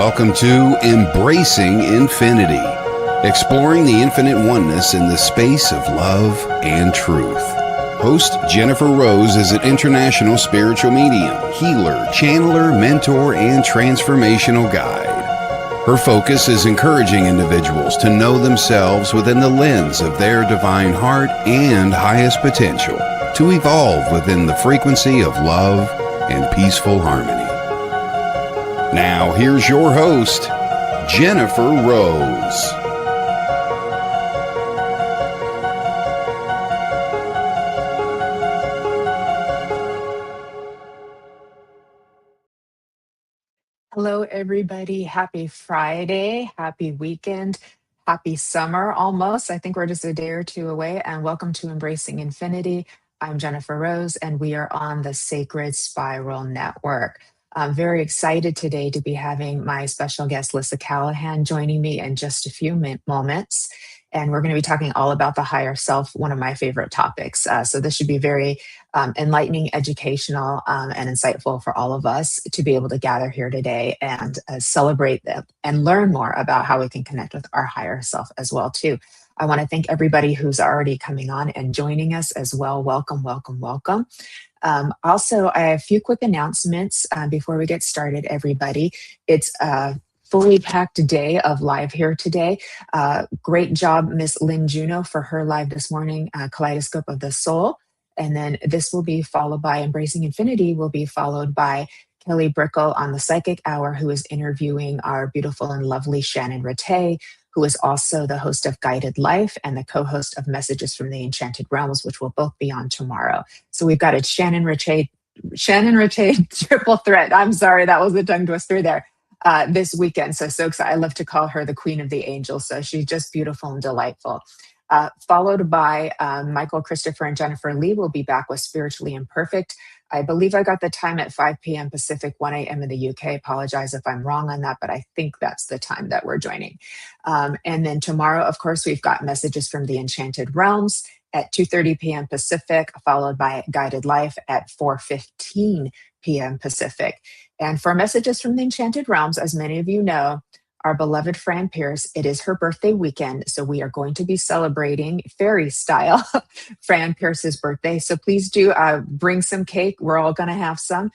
Welcome to Embracing Infinity, exploring the infinite oneness in the space of love and truth. Host Jennifer Rose is an international spiritual medium, healer, channeler, mentor, and transformational guide. Her focus is encouraging individuals to know themselves within the lens of their divine heart and highest potential, to evolve within the frequency of love and peaceful harmony. Now, here's your host, Jennifer Rose. Hello, everybody. Happy Friday. Happy weekend. Happy summer almost. I think we're just a day or two away. And welcome to Embracing Infinity. I'm Jennifer Rose, and we are on the Sacred Spiral Network. I'm very excited today to be having my special guest, Lissa Callahan, joining me in just a few moments. And we're going to be talking all about the higher self, one of my favorite topics. So this should be very enlightening, educational, and insightful for all of us to be able to gather here today and celebrate them and learn more about how we can connect with our higher self as well, too. I want to thank everybody who's already coming on and joining us as well. Welcome, welcome, welcome. Also, I have a few quick announcements before we get started, everybody. It's a fully packed day of live here today. Great job, Miss Lynn Juno, for her live this morning, Kaleidoscope of the Soul. And then this will be followed by Embracing Infinity, will be followed by Kelly Brickle on the Psychic Hour, who is interviewing our beautiful and lovely Shannon Rattay, who is also the host of Guided Life and the co-host of Messages from the Enchanted Realms, which will both be on tomorrow. So we've got a Shannon Rattay triple threat. I'm sorry, that was a tongue twister there. This weekend. So excited. I love to call her the Queen of the Angels. So she's just beautiful and delightful. Followed by Michael, Christopher, and Jennifer Lee will be back with Spiritually Imperfect. I believe I got the time at 5 p.m. Pacific, 1 a.m. in the UK. Apologize if I'm wrong on that, but I think that's the time that we're joining. And then tomorrow, of course, we've got Messages from the Enchanted Realms at 2:30 p.m. Pacific, followed by Guided Life at 4:15 p.m. Pacific. And for Messages from the Enchanted Realms, as many of you know, our beloved Fran Pierce, it is her birthday weekend. So we are going to be celebrating fairy style Fran Pierce's birthday. So please do bring some cake. We're all going to have some,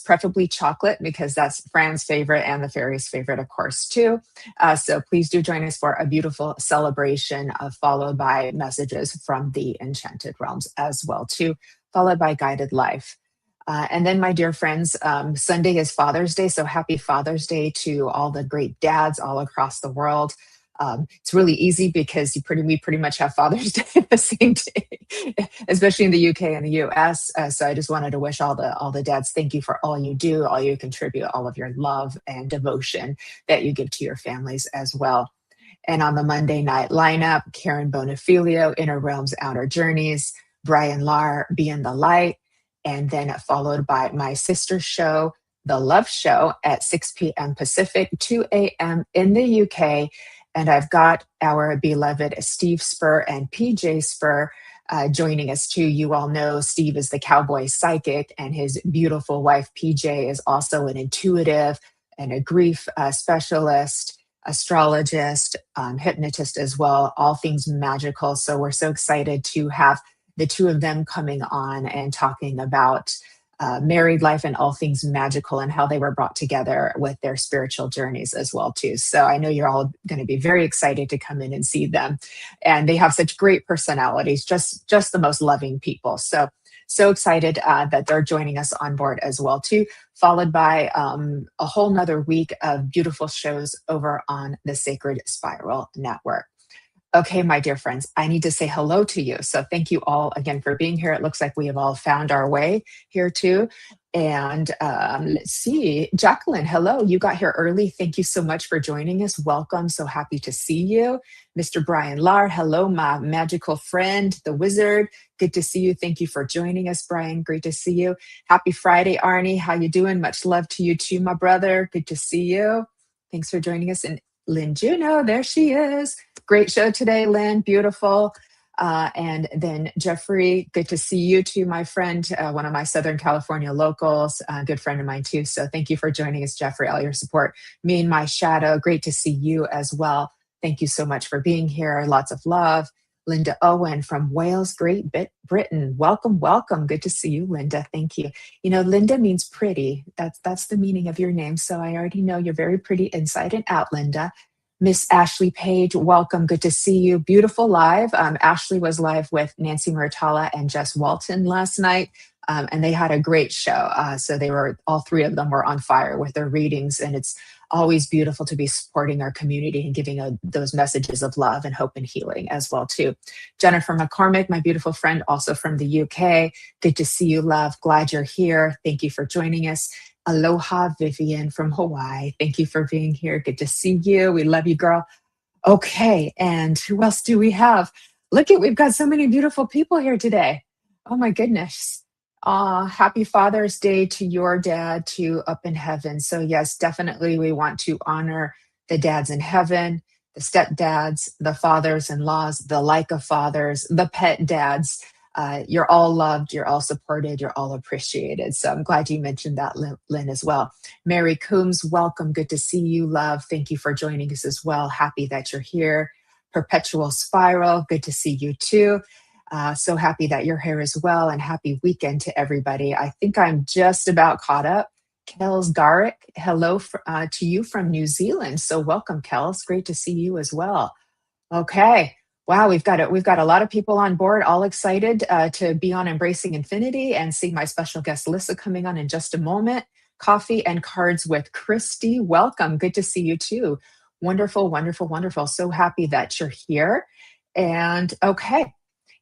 preferably chocolate, because that's Fran's favorite and the fairy's favorite, of course, too. So please do join us for a beautiful celebration, followed by Messages from the Enchanted Realms as well, too, followed by Guided Life. And then, my dear friends, Sunday is Father's Day, so happy Father's Day to all the great dads all across the world. It's really easy because we pretty much have Father's Day the same day, especially in the UK and the US. So I just wanted to wish all the dads, thank you for all you do, all you contribute, all of your love and devotion that you give to your families as well. And on the Monday night lineup, Karen Bonifilio, Inner Realms, Outer Journeys, Brian Lahr, Be in the Light, and then followed by my sister show, The Love Show, at 6 p.m. Pacific, 2 a.m. in the UK. And I've got our beloved Steve Spur and PJ Spur joining us too. You all know Steve is the cowboy psychic, and his beautiful wife, PJ, is also an intuitive and a grief specialist, astrologist, hypnotist as well, all things magical. So we're so excited to have the two of them coming on and talking about married life and all things magical and how they were brought together with their spiritual journeys as well, too. So I know you're all going to be very excited to come in and see them. And they have such great personalities, just the most loving people. So excited that they're joining us on board as well, too, followed by a whole nother week of beautiful shows over on the Sacred Spiral Network. Okay, my dear friends, I need to say hello to you. So thank you all again for being here. It looks like we have all found our way here too. And let's see, Jacqueline, hello, you got here early. Thank you so much for joining us. Welcome, so happy to see you. Mr. Brian Lahr, hello, my magical friend, the wizard. Good to see you. Thank you for joining us, Brian. Great to see you. Happy Friday, Arnie. How you doing? Much love to you too, my brother. Good to see you. Thanks for joining us. And Lynn Juno, there she is. Great show today, Lynn. Beautiful. And then Jeffrey, good to see you too, my friend, one of my Southern California locals, a good friend of mine too. So thank you for joining us, Jeffrey, all your support. Me and my shadow, great to see you as well. Thank you so much for being here. Lots of love. Linda Owen from Wales, Great Britain. Welcome, welcome. Good to see you, Linda. Thank you. You know, Linda means pretty. That's the meaning of your name. So I already know you're very pretty inside and out, Linda. Miss Ashley Page, welcome. Good to see you. Beautiful live. Ashley was live with Nancy Muratala and Jess Walton last night, and they had a great show. So all three of them were on fire with their readings, and it's always beautiful to be supporting our community and giving those messages of love and hope and healing as well too. Jennifer McCormick, my beautiful friend, also from the UK. Good to see you, love. Glad you're here. Thank you for joining us. Aloha, Vivian from Hawaii. Thank you for being here. Good to see you. We love you, girl. Okay, and who else do we have? We've got so many beautiful people here today. Oh my goodness. Happy Father's Day to your dad, to up in heaven. So yes, definitely we want to honor the dads in heaven, the stepdads, the fathers-in-laws, the like of fathers, the pet dads. You're all loved, you're all supported, you're all appreciated. So I'm glad you mentioned that, Lynn, as well. Mary Coombs, welcome. Good to see you, love. Thank you for joining us as well. Happy that you're here. Perpetual Spiral, good to see you too. So happy that you're here as well, and happy weekend to everybody. I think I'm just about caught up. Kels Garrick, hello to you from New Zealand. So welcome, Kels. Great to see you as well. Okay. Wow, we've got a lot of people on board, all excited to be on Embracing Infinity and see my special guest Lissa coming on in just a moment. Coffee and Cards with Christy. Welcome. Good to see you too. Wonderful, wonderful, wonderful. So happy that you're here. And okay.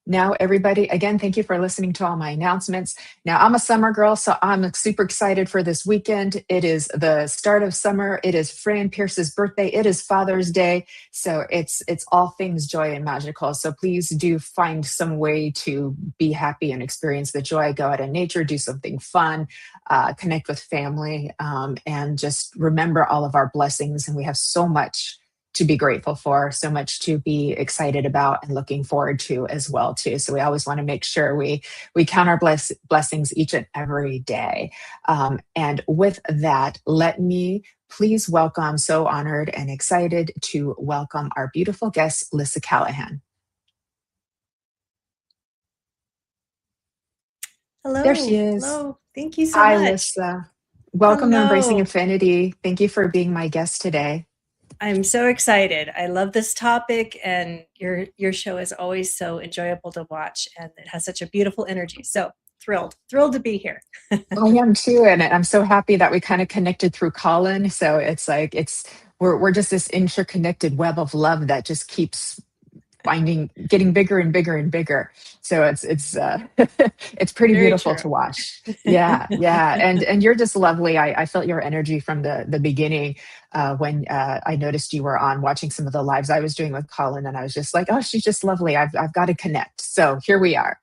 Now, everybody, again, thank you for listening to all my announcements. Now, I'm a summer girl, so I'm super excited for this weekend. It is the start of summer. It is Fran Pierce's birthday. It is Father's Day. So it's all things joy and magical. So please do find some way to be happy and experience the joy. Go out in nature, do something fun, connect with family, and just remember all of our blessings. And we have so much to be grateful for, so much to be excited about and looking forward to as well too. So we always want to make sure we count our blessings each and every day. And with that, let me please welcome, I'm so honored and excited to welcome our beautiful guest, Lissa Callahan. Hello. There she is. Hello. Thank you so Hi, much. Lissa. Welcome to Embracing Hello. Infinity. Thank you for being my guest today. I'm so excited. I love this topic, and your show is always so enjoyable to watch, and it has such a beautiful energy. So thrilled to be here. I am too, and I'm so happy that we kind of connected through Colin. So it's like we're just this interconnected web of love that just keeps getting bigger and bigger and bigger. So it's it's pretty Very beautiful true. to watch. Yeah, and you're just lovely. I felt your energy from the beginning when I noticed you were on watching some of the lives I was doing with Colin, and I was just like, oh, she's just lovely. I've got to connect. So here we are.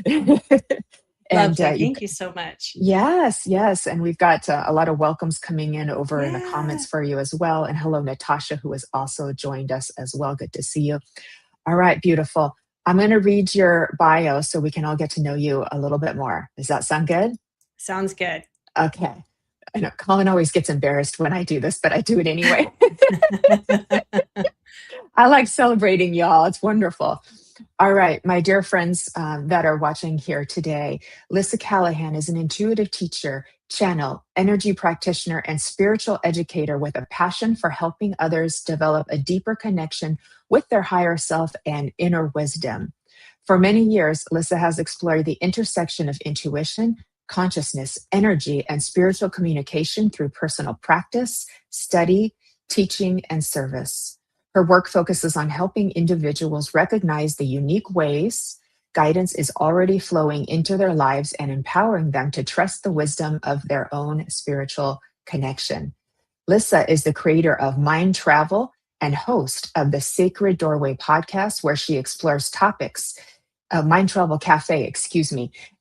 And thank you so much. Yes. And we've got a lot of welcomes coming in over in the comments for you as well. And hello, Natasha, who has also joined us as well. Good to see you. All right, beautiful. I'm going to read your bio so we can all get to know you a little bit more. Does that sound good? Sounds good. Okay. I know Colin always gets embarrassed when I do this, but I do it anyway. I like celebrating y'all. It's wonderful. All right, my dear friends that are watching here today, Lissa Callahan is an intuitive teacher, channel, energy practitioner, and spiritual educator with a passion for helping others develop a deeper connection with their higher self and inner wisdom. For many years, Lissa has explored the intersection of intuition, consciousness, energy, and spiritual communication through personal practice, study, teaching, and service. Her work focuses on helping individuals recognize the unique ways guidance is already flowing into their lives and empowering them to trust the wisdom of their own spiritual connection. Lissa is the creator of Mind Travel and host of the Sacred Doorway podcast, where she explores topics, Mind Travel Cafe,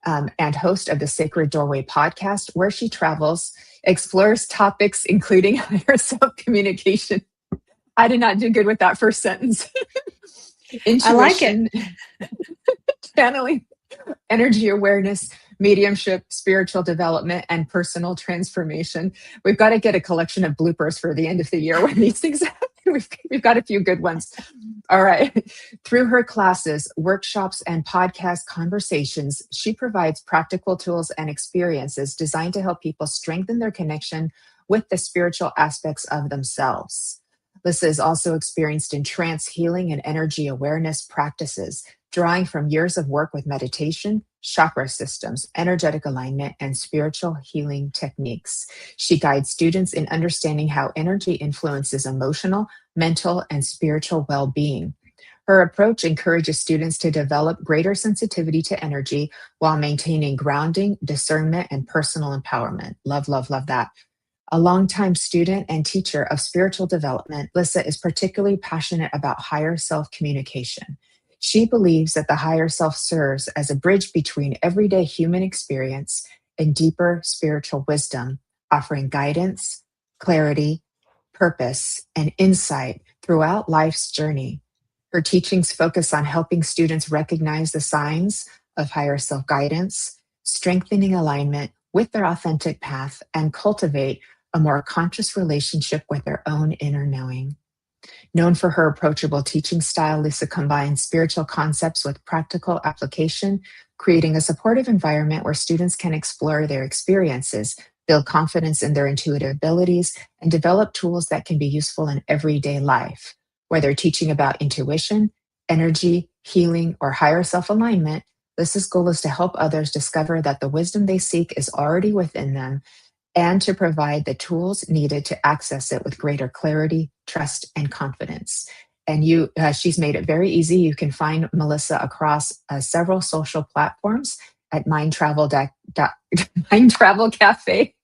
and host of the Sacred Doorway podcast, where she explores topics including higher self communication. I did not do good with that first sentence. I like it. intuition, channeling, energy awareness, mediumship, spiritual development, and personal transformation. We've got to get a collection of bloopers for the end of the year when these things happen. We've got a few good ones. All right. Through her classes, workshops, and podcast conversations, she provides practical tools and experiences designed to help people strengthen their connection with the spiritual aspects of themselves. Lissa is also experienced in trance healing and energy awareness practices, drawing from years of work with meditation, chakra systems, energetic alignment, and spiritual healing techniques. She guides students in understanding how energy influences emotional, mental, and spiritual well being. Her approach encourages students to develop greater sensitivity to energy while maintaining grounding, discernment, and personal empowerment. Love, love, love that. A longtime student and teacher of spiritual development, Lissa is particularly passionate about higher self communication. She believes that the higher self serves as a bridge between everyday human experience and deeper spiritual wisdom, offering guidance, clarity, purpose, and insight throughout life's journey. Her teachings focus on helping students recognize the signs of higher self guidance, strengthening alignment with their authentic path, and cultivate a more conscious relationship with their own inner knowing. Known for her approachable teaching style, Lissa combines spiritual concepts with practical application, creating a supportive environment where students can explore their experiences, build confidence in their intuitive abilities, and develop tools that can be useful in everyday life. Whether teaching about intuition, energy, healing, or higher self alignment, Lissa's goal is to help others discover that the wisdom they seek is already within them and to provide the tools needed to access it with greater clarity, trust, and confidence. And she's made it very easy. You can find Melissa across several social platforms at Mind Travel Cafe.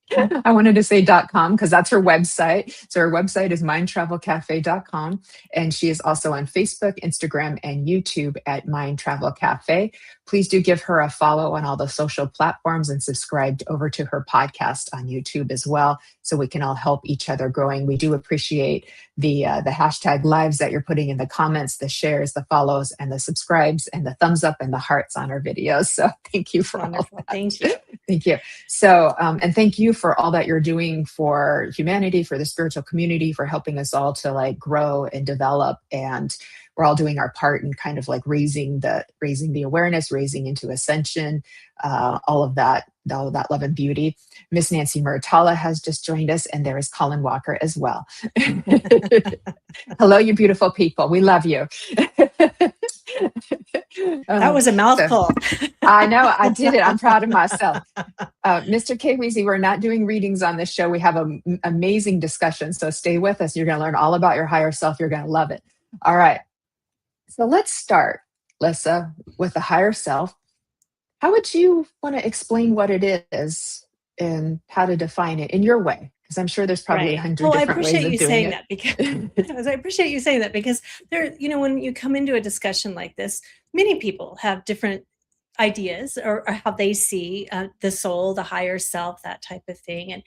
I wanted to say .com because that's her website. So her website is mindtravelcafe.com. And she is also on Facebook, Instagram, and YouTube at Mind Travel Cafe. Please do give her a follow on all the social platforms and subscribe over to her podcast on YouTube as well, so we can all help each other growing. We do appreciate the hashtag lives that you're putting in the comments, the shares, the follows, and the subscribes, and the thumbs up and the hearts on our videos. So thank you for Wonderful. all that. Thank you. Thank you. So, and thank you for all that you're doing for humanity, for the spiritual community, for helping us all to like grow and develop. And we're all doing our part in kind of like raising the awareness, raising into ascension, all of that love and beauty. Miss Nancy Muratala has just joined us, and there is Colin Walker as well. Hello, you beautiful people. We love you. That was a mouthful. I know, I did it. I'm proud of myself. Mr. K. Weezy, we're not doing readings on this show. We have an amazing discussion. So stay with us. You're going to learn all about your higher self. You're going to love it. All right. So let's start, Lissa, with the higher self. How would you want to explain what it is and how to define it in your way? Because I'm sure there's probably 100 different ways of doing it. I appreciate you saying that because there, when you come into a discussion like this, many people have different ideas or how they see the soul, the higher self, that type of thing.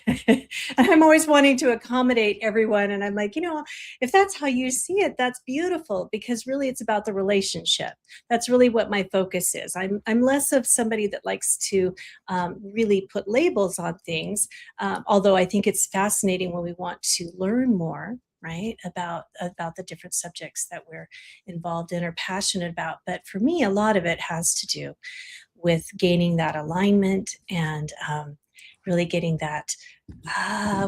And I'm always wanting to accommodate everyone. And I'm like, if that's how you see it, that's beautiful, because really it's about the relationship. That's really what my focus is. I'm less of somebody that likes to really put labels on things, although I think it's fascinating when we want to learn more, right, about the different subjects that we're involved in or passionate about. But for me, a lot of it has to do with gaining that alignment and really getting that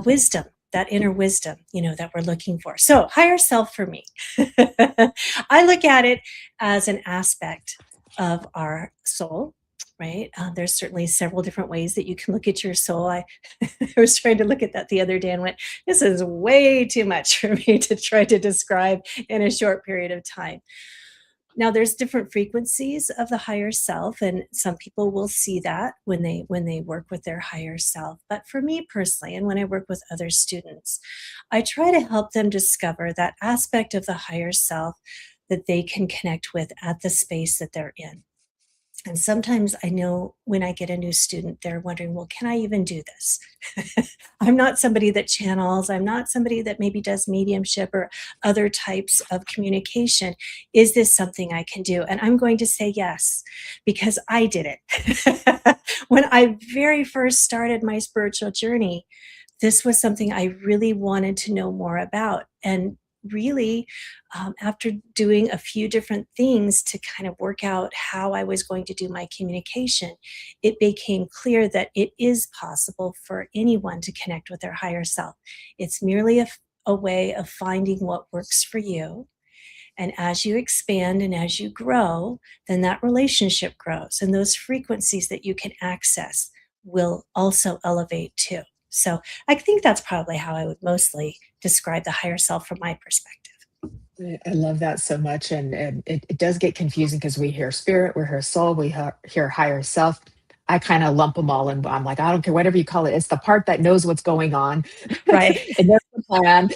wisdom, that inner wisdom, that we're looking for. So higher self for me, I look at it as an aspect of our soul. Right. There's certainly several different ways that you can look at your soul. I was trying to look at that the other day and went, this is way too much for me to try to describe in a short period of time. Now, there's different frequencies of the higher self, and some people will see that when they work with their higher self. But for me personally, and when I work with other students, I try to help them discover that aspect of the higher self that they can connect with at the space that they're in. And sometimes I know when I get a new student, they're wondering, well, can I even do this? I'm not somebody that channels. I'm not somebody that maybe does mediumship or other types of communication. Is this something I can do? And I'm going to say yes, because I did it. When I very first started my spiritual journey, this was something I really wanted to know more about. And really, after doing a few different things to kind of work out how I was going to do my communication, it became clear that it is possible for anyone to connect with their higher self. It's merely a way of finding what works for you. And as you expand and as you grow, then that relationship grows, and those frequencies that you can access will also elevate too. So I think that's probably how I would mostly describe the higher self from my perspective. I love that so much. And it does get confusing because we hear spirit, we hear soul, hear higher self. I kind of lump them all and I'm like, I don't care, whatever you call it. It's the part that knows what's going on. Right. It knows the plan.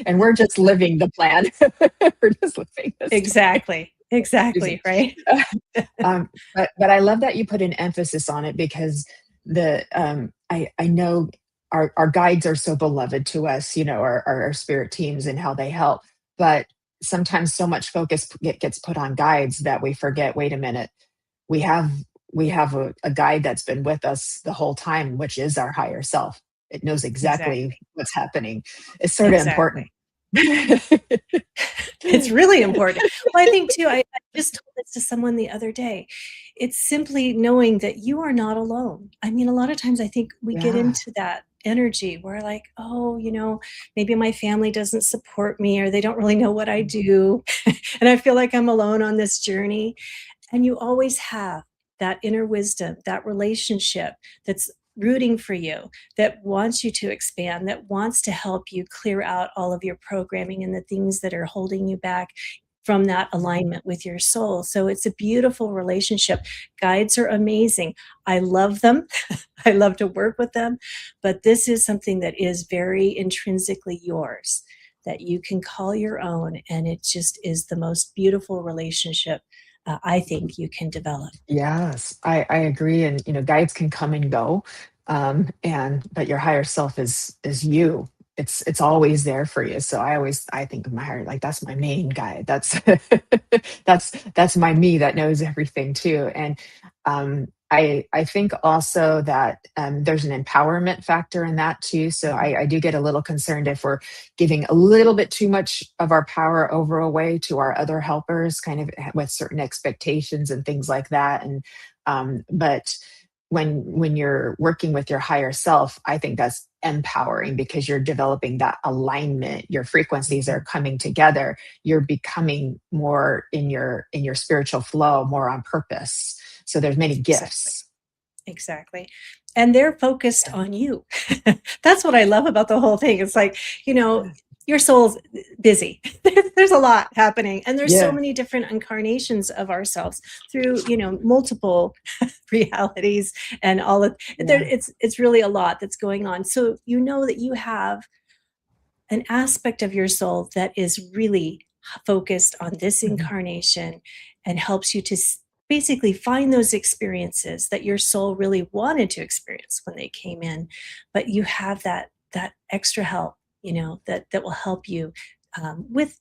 And we're just living the plan. We're just living this. Exactly. Exactly. Right. But I love that you put an emphasis on it because I know our guides are so beloved to us, our spirit teams and how they help. But sometimes so much focus gets put on guides that we forget, wait a minute, we have a guide that's been with us the whole time, which is our higher self. It knows exactly what's happening. It's sort of important. It's really important. Well, I think too, I just told this to someone the other day. It's simply knowing that you are not alone. I mean, a lot of times I think we get into that energy where like, oh, maybe my family doesn't support me or they don't really know what I do. And I feel like I'm alone on this journey. And you always have that inner wisdom, that relationship that's rooting for you, that wants you to expand, that wants to help you clear out all of your programming and the things that are holding you back from that alignment with your soul. So it's a beautiful relationship. Guides are amazing. I love them. I love to work with them. But this is something that is very intrinsically yours, that you can call your own. And it just is the most beautiful relationship I think you can develop. Yes, I agree. And guides can come and go, but your higher self is you. It's always there for you. So I think of my higher, like that's my main guide. That's that's my me that knows everything too. And I think also that there's an empowerment factor in that too. So I do get a little concerned if we're giving a little bit too much of our power over away to our other helpers, kind of with certain expectations and things like that. And but when you're working with your higher self, I think that's empowering because you're developing that alignment. Your frequencies are coming together. You're becoming more in your spiritual flow, more on purpose. So there's many gifts. Exactly. And they're focused on you. That's what I love about the whole thing. It's like, your soul's busy. There's a lot happening. And there's so many different incarnations of ourselves through, multiple realities and all of it's really a lot that's going on. So that you have an aspect of your soul that is really focused on this incarnation and helps you to basically find those experiences that your soul really wanted to experience when they came in, but you have that extra help, that will help you with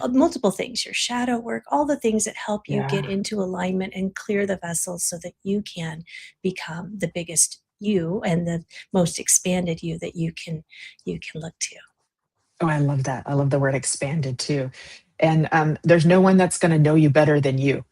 multiple things, your shadow work, all the things that help you get into alignment and clear the vessels so that you can become the biggest you and the most expanded you that you can look to. Oh, I love that. I love the word expanded too. And there's no one that's going to know you better than you.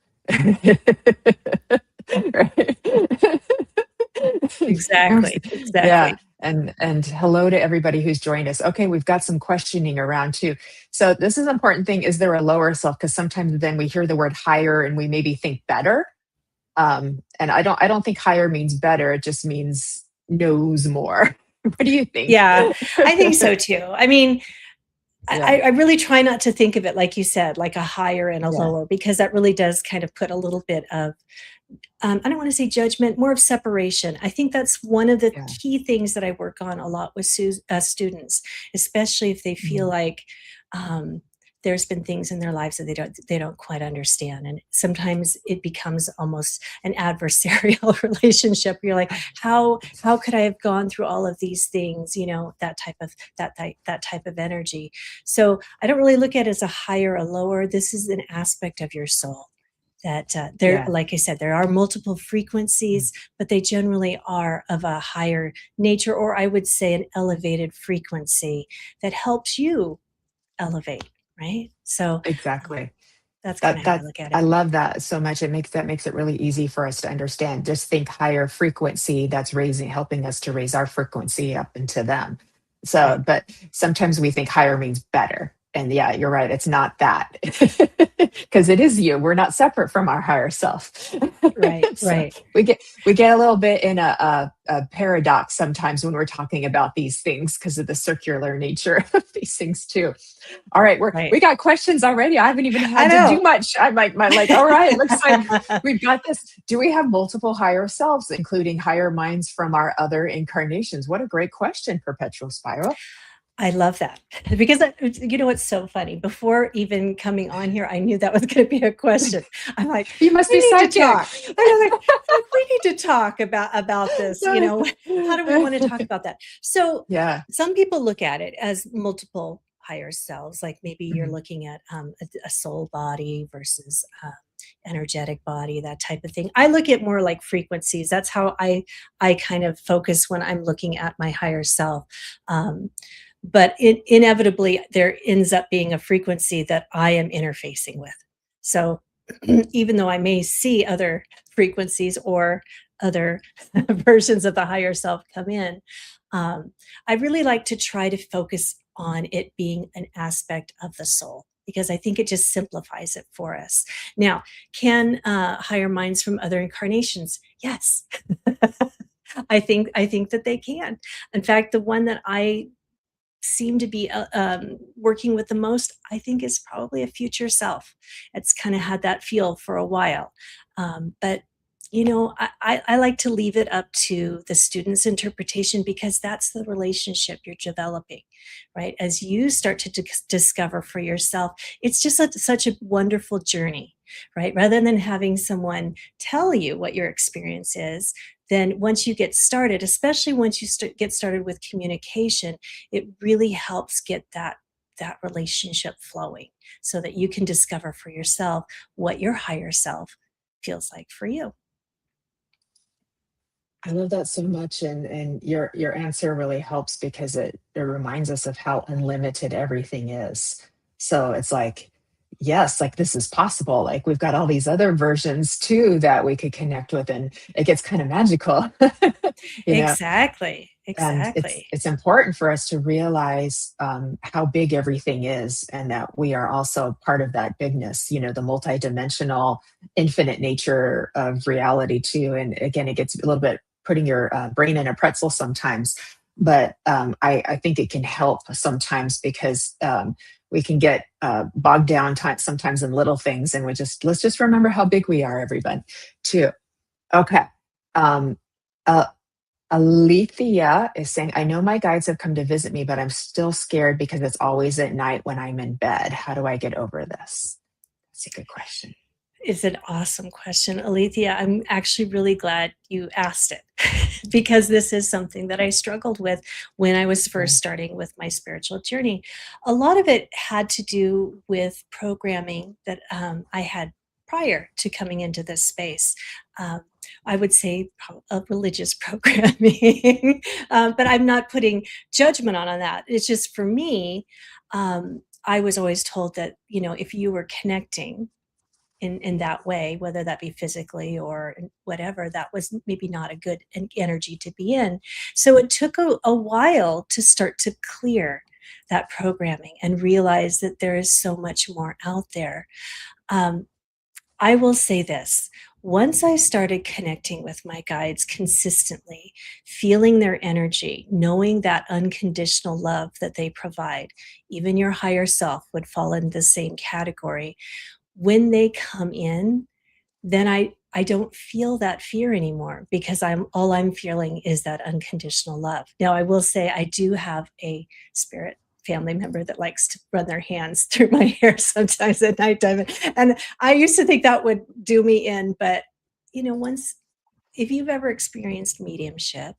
Exactly. Yeah. And hello to everybody who's joined us. Okay, we've got some questioning around too. So this is an important thing. Is there a lower self? Because sometimes then we hear the word higher and we maybe think better. And I don't think higher means better. It just means knows more. What do you think? Yeah, I think so too. I mean, I really try not to think of it, like you said, like a higher and a lower, because that really does kind of put a little bit of, I don't want to say judgment, more of separation. I think that's one of the key things that I work on a lot with students, especially if they feel like there's been things in their lives that they don't quite understand. And sometimes it becomes almost an adversarial relationship. You're like, how could I have gone through all of these things? That type of energy. So I don't really look at it as a higher or lower. This is an aspect of your soul that like I said, there are multiple frequencies, but they generally are of a higher nature, or I would say an elevated frequency that helps you elevate, right? So Exactly. that's kind of how I look at it. I love that so much. It makes it really easy for us to understand. Just think higher frequency, that's helping us to raise our frequency up into them. So, Right. but sometimes we think higher means better. And yeah, you're right. It's not that, because it is you. We're not separate from our higher self. Right. So Right. we get a little bit in a paradox sometimes when we're talking about these things because of the circular nature of these things too. All right, we got questions already. I haven't even had to do much. I'm like, all right, looks like we've got this. Do we have multiple higher selves, including higher minds from our other incarnations? What a great question, Perpetual Spiral. I love that, because what's so funny? Before even coming on here, I knew that was going to be a question. I'm like, you must be psychic. I was like, we need to talk about this. How do we want to talk about that? So yeah, some people look at it as multiple higher selves, like maybe you're looking at a soul body versus energetic body, that type of thing. I look at more like frequencies. That's how I kind of focus when I'm looking at my higher self. But inevitably, there ends up being a frequency that I am interfacing with. So even though I may see other frequencies or other versions of the higher self come in, I really like to try to focus on it being an aspect of the soul, because I think it just simplifies it for us. Now, can higher minds from other incarnations? Yes. I think that they can. In fact, the one that I seem to be working with the most, I think, is probably a future self. It's kind of had that feel for a while. But I like to leave it up to the student's interpretation, because that's the relationship you're developing, right? As you start to discover for yourself, it's just such a wonderful journey, right? Rather than having someone tell you what your experience is, then once you get started, especially once you get started with communication, it really helps get that relationship flowing, so that you can discover for yourself what your higher self feels like for you. I love that so much, and your answer really helps, because it reminds us of how unlimited everything is. So it's like, yes, like this is possible. Like we've got all these other versions too that we could connect with, and it gets kind of magical. Exactly. And it's important for us to realize how big everything is, and that we are also part of that bigness. The multidimensional, infinite nature of reality too. And again, it gets a little bit putting your brain in a pretzel sometimes, but I think it can help sometimes, because we can get bogged down sometimes in little things, and let's just remember how big we are, everybody, too. Okay. Alethea is saying, I know my guides have come to visit me, but I'm still scared because it's always at night when I'm in bed. How do I get over this? That's a good question. It's an awesome question, Alethea. I'm actually really glad you asked it, because this is something that I struggled with when I was first starting with my spiritual journey. A lot of it had to do with programming that I had prior to coming into this space. I would say a religious programming, but I'm not putting judgment on that. It's just, for me, I was always told that, if you were connecting in that way, whether that be physically or whatever, that was maybe not a good energy to be in. So it took a while to start to clear that programming and realize that there is so much more out there. I will say this. Once I started connecting with my guides consistently, feeling their energy, knowing that unconditional love that they provide, even your higher self would fall in the same category. When they come in, then I don't feel that fear anymore, because all I'm feeling is that unconditional love. Now, I will say I do have a spirit family member that likes to run their hands through my hair sometimes at nighttime. And I used to think that would do me in, but if you've ever experienced mediumship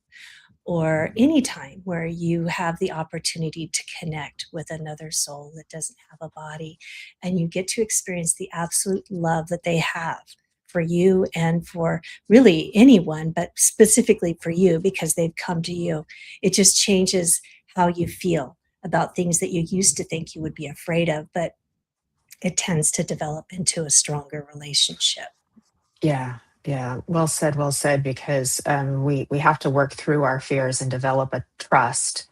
or any time where you have the opportunity to connect with another soul that doesn't have a body, and you get to experience the absolute love that they have for you and for really anyone, but specifically for you because they've come to you, it just changes how you feel about things that you used to think you would be afraid of, but it tends to develop into a stronger relationship. Yeah, yeah. Well said. Because we have to work through our fears and develop a trust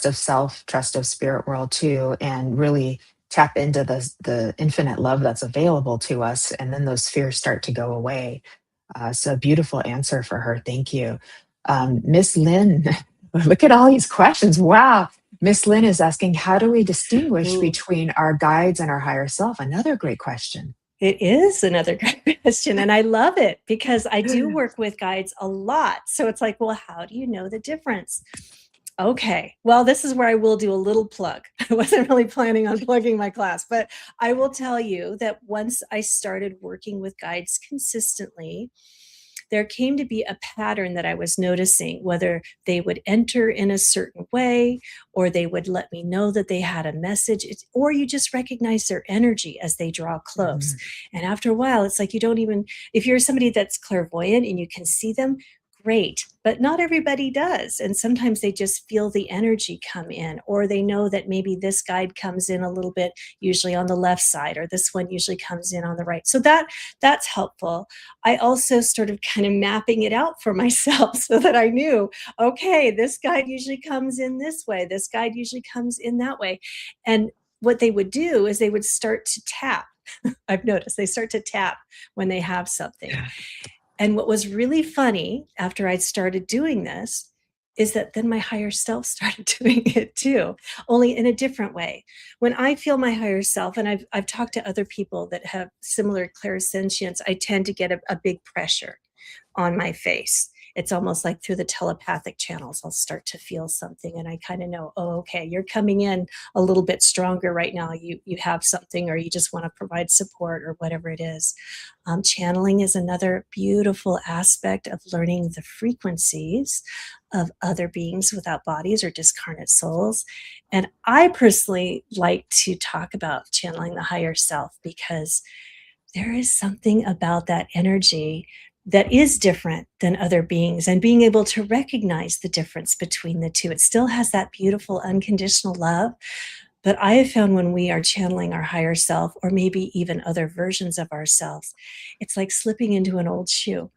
of self, trust of spirit world too, and really tap into the infinite love that's available to us, and then those fears start to go away. So beautiful answer for her. Thank you, Miss Lynn. Look at all these questions. Wow. Miss Lynn is asking, how do we distinguish Ooh. between our guides and our higher self? Another great question. It is another great question. And I love it because I do work with guides a lot. So it's like, well, how do you know the difference? Okay. Well, this is where I will do a little plug. I wasn't really planning on plugging my class, but I will tell you that once I started working with guides consistently, there came to be a pattern that I was noticing, whether they would enter in a certain way, or they would let me know that they had a message, or you just recognize their energy as they draw close. And after a while, it's like you don't even, if you're somebody that's clairvoyant and you can see them, great, but not everybody does. And sometimes they just feel the energy come in, or they know that maybe this guide comes in a little bit, usually on the left side, or this one usually comes in on the right. So that's helpful. I also started kind of mapping it out for myself so that I knew, okay, this guide usually comes in this way. This guide usually comes in that way. And what they would do is they would start to tap. I've noticed they start to tap when they have something. Yeah. And what was really funny after I'd started doing this is that then my higher self started doing it too, only in a different way. When I feel my higher self, and I've talked to other people that have similar clairsentience, I tend to get a big pressure on my face. It's almost like through the telepathic channels, I'll start to feel something and I kind of know, oh, okay, you're coming in a little bit stronger right now. You have something, or you just want to provide support or whatever it is. Channeling is another beautiful aspect of learning the frequencies of other beings without bodies or discarnate souls. And I personally like to talk about channeling the higher self because there is something about that energy that is different than other beings, and being able to recognize the difference between the two. It still has that beautiful unconditional love. But I have found when we are channeling our higher self, or maybe even other versions of ourselves, it's like slipping into an old shoe.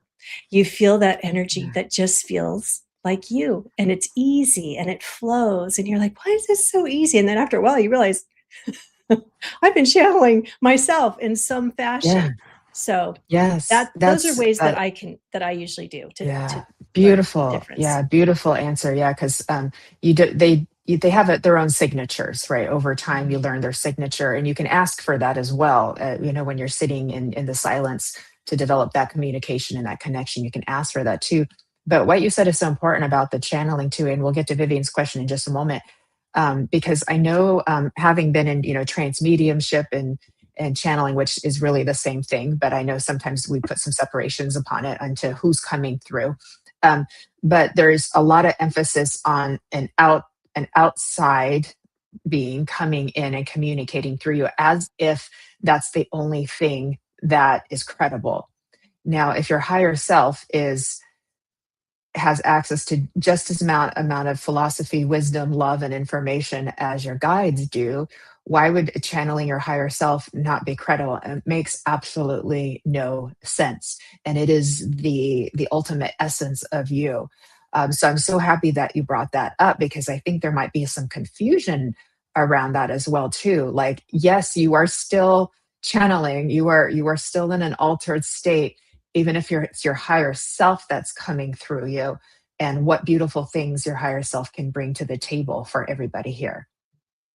You feel that energy that just feels like you, and it's easy and it flows. And you're like, why is this so easy? And then after a while, you realize I've been channeling myself in some fashion. Yeah. So Yes, those are that's ways that I usually do to yeah, learn the beautiful. difference. Yeah, beautiful answer. Yeah, because they have their own signatures, right? Over time, you learn their signature, and you can ask for that as well. When you're sitting in the silence to develop that communication and that connection, you can ask for that too. But what you said is so important about the channeling too, and we'll get to Vivian's question in just a moment. Because I know, having been in trance mediumship and channeling, which is really the same thing, but I know sometimes we put some separations upon it onto who's coming through. But there's a lot of emphasis on an outside being coming in and communicating through you, as if that's the only thing that is credible. Now, if your higher self has access to just as amount of philosophy, wisdom, love, and information as your guides do, why would channeling your higher self not be credible? It makes absolutely no sense, and it is the ultimate essence of you. So I'm so happy that you brought that up, because I think there might be some confusion around that as well too. Like, yes, you are still channeling, you are still in an altered state, even if it's your higher self that's coming through you, and what beautiful things your higher self can bring to the table for everybody here.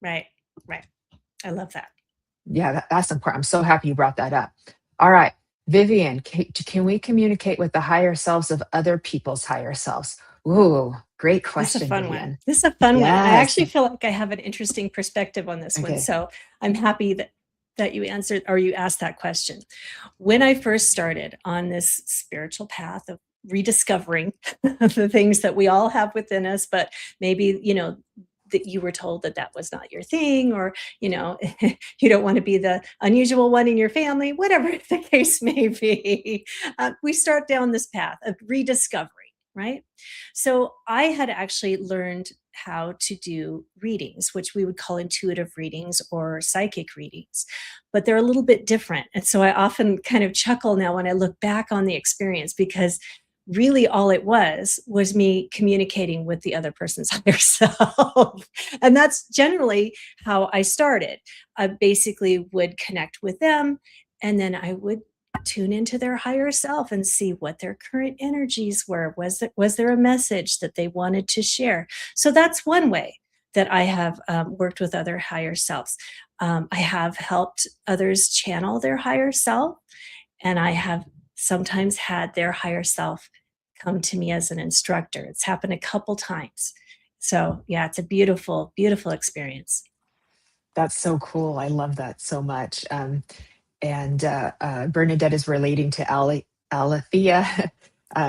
Right. I love that. Yeah, that's important. I'm so happy you brought that up. All right, Vivian, can we communicate with the higher selves of other people's higher selves? Ooh, Great This is question, a fun Vivian. one. This is a fun one. I Yes. actually feel like I have an interesting perspective on this one. Okay. So I'm happy that you answered, or you asked that question. When I first started on this spiritual path of rediscovering the things that we all have within us, but maybe, that you were told that that was not your thing, or, you don't want to be the unusual one in your family, whatever the case may be. We start down this path of rediscovery. Right. So I had actually learned how to do readings, which we would call intuitive readings or psychic readings, but they're a little bit different. And so I often kind of chuckle now when I look back on the experience, because really all it was me communicating with the other person's higher self. And that's generally how I started. I basically would connect with them, and then I would tune into their higher self and see what their current energies were. Was there a message that they wanted to share? So that's one way that I have worked with other higher selves. I have helped others channel their higher self, and I have sometimes had their higher self come to me as an instructor. It's happened a couple times. So yeah, it's a beautiful, beautiful experience. That's so cool. I love that so much. And Bernadette is relating to Alethea.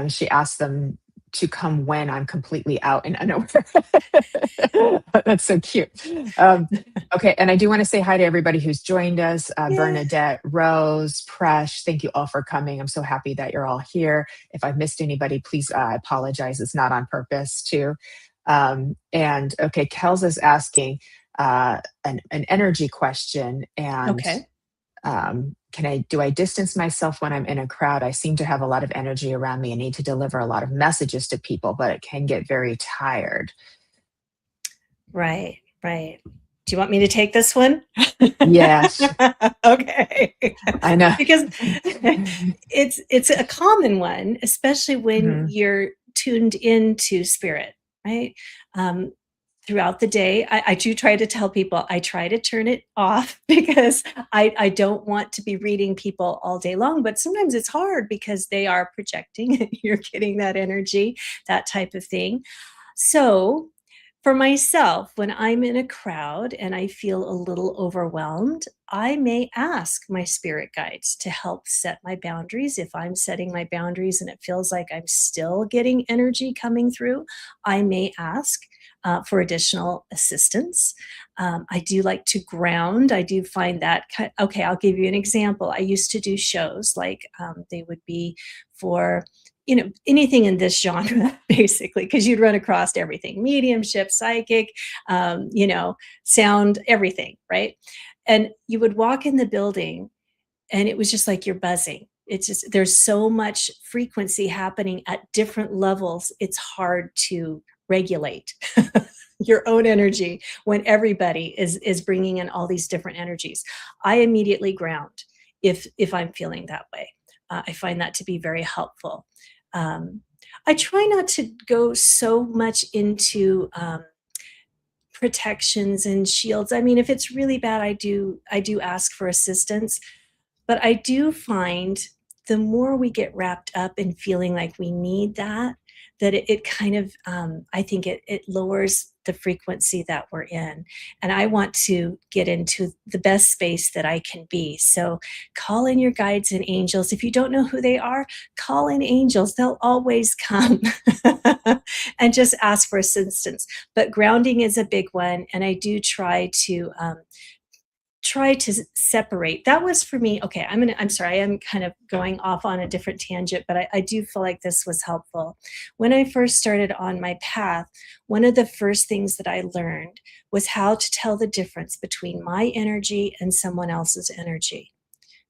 She asked them to come when I'm completely out and unaware. That's so cute. Okay, and I do want to say hi to everybody who's joined us. Bernadette, Rose, Presh, thank you all for coming. I'm so happy that you're all here. If I've missed anybody, please apologize. It's not on purpose too. And okay, Kels is asking an energy question, and Okay. do I distance myself when I'm in a crowd? I seem to have a lot of energy around me and need to deliver a lot of messages to people, but it can get very tired. Right. Do you want me to take this one? Yes. Okay. I know. Because it's a common one, especially when you're tuned into spirit, right? Throughout the day, I do try to tell people, I try to turn it off, because I don't want to be reading people all day long, but sometimes it's hard because they are projecting and you're getting that energy, that type of thing. So for myself, when I'm in a crowd and I feel a little overwhelmed, I may ask my spirit guides to help set my boundaries. If I'm setting my boundaries and it feels like I'm still getting energy coming through, I may ask for additional assistance. I do like to ground. I do find that, okay, I'll give you an example. I used to do shows like they would be for anything in this genre, basically, because you'd run across everything: mediumship, psychic, sound, everything, right? And you would walk in the building and it was just like you're buzzing. It's just, there's so much frequency happening at different levels. It's hard to regulate your own energy when everybody is bringing in all these different energies. I immediately ground if I'm feeling that way. I find that to be very helpful. I try not to go so much into protections and shields. I mean, if it's really bad, I do ask for assistance, but I do find the more we get wrapped up in feeling like we need that it kind of, I think it lowers the frequency that we're in. And I want to get into the best space that I can be. So call in your guides and angels. If you don't know who they are, call in angels. They'll always come and just ask for assistance. But grounding is a big one. And I do try to separate. That was for me. Okay, I'm sorry, I am kind of going off on a different tangent, but I do feel like this was helpful. When I first started on my path, one of the first things that I learned was how to tell the difference between my energy and someone else's energy,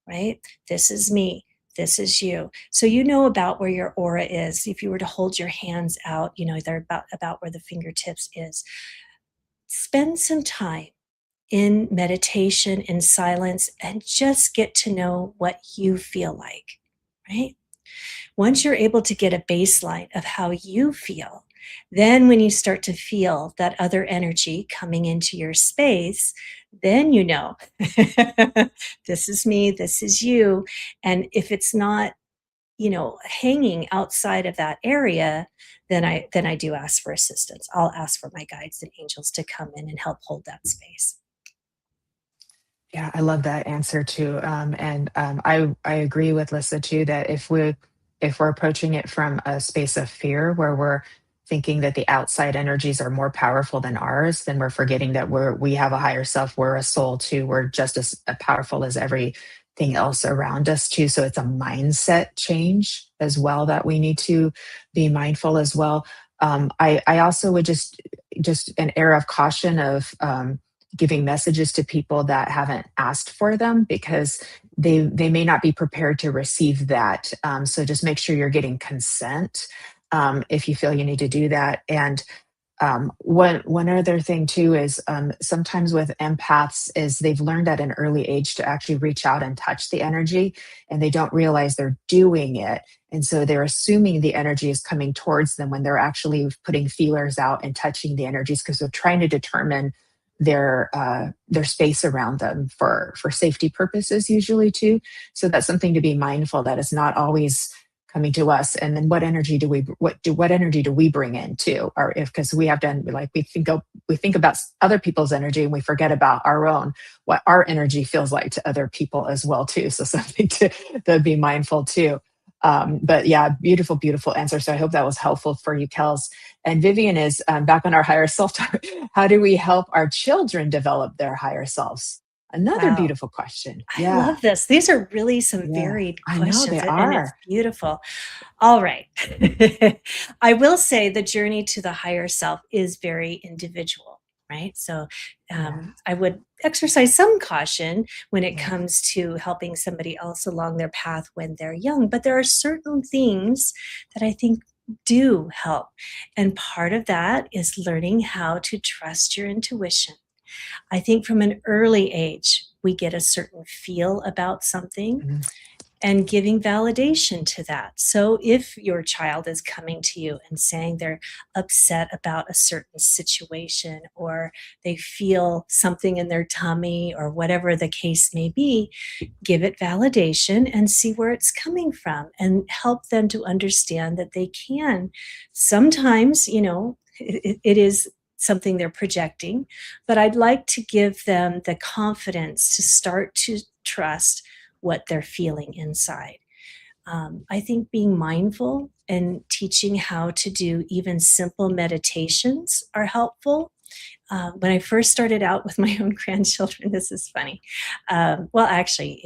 right? This is me. This is you. So you know about where your aura is. If you were to hold your hands out, they're about where the fingertips is. Spend some time in meditation, in silence, and just get to know what you feel like, right? Once you're able to get a baseline of how you feel, then when you start to feel that other energy coming into your space, then you know, this is me, this is you. And if it's not hanging outside of that area, then I do ask for assistance. I'll ask for my guides and angels to come in and help hold that space. Yeah, I love that answer too. I agree with Lissa too that if we're approaching it from a space of fear where we're thinking that the outside energies are more powerful than ours, then we're forgetting that we have a higher self, we're a soul too, we're just as powerful as everything else around us too. So it's a mindset change as well that we need to be mindful as well. I also would just an air of caution of giving messages to people that haven't asked for them because they may not be prepared to receive that. So just make sure you're getting consent if you feel you need to do that. And one other thing too is sometimes with empaths is they've learned at an early age to actually reach out and touch the energy, and they don't realize they're doing it. And so they're assuming the energy is coming towards them when they're actually putting feelers out and touching the energies because they're trying to determine their space around them for safety purposes usually too. So that's something to be mindful that it's not always coming to us. And then what energy do we bring in too? Or if because we have done like we think about other people's energy and we forget about our own, what our energy feels like to other people as well too. So something to be mindful too. But yeah, beautiful, beautiful answer. So I hope that was helpful for you, Kels. And Vivian is back on our higher self. How do we help our children develop their higher selves? Another Wow. beautiful question. I Yeah. love this. These are really some Yeah. varied I know questions, they and it's are. beautiful. All right. I will say the journey to the higher self is very individual, right? So Yeah. I would exercise some caution when it Yeah. comes to helping somebody else along their path when they're young. But there are certain things that I think do help. And part of that is learning how to trust your intuition. I think from an early age, we get a certain feel about something Mhm. and giving validation to that. So if your child is coming to you and saying they're upset about a certain situation or they feel something in their tummy or whatever the case may be, give it validation and see where it's coming from and help them to understand that they can. Sometimes, it is something they're projecting, but I'd like to give them the confidence to start to trust what they're feeling inside. I think being mindful and teaching how to do even simple meditations are helpful. When I first started out with my own grandchildren, this is funny. Well, actually,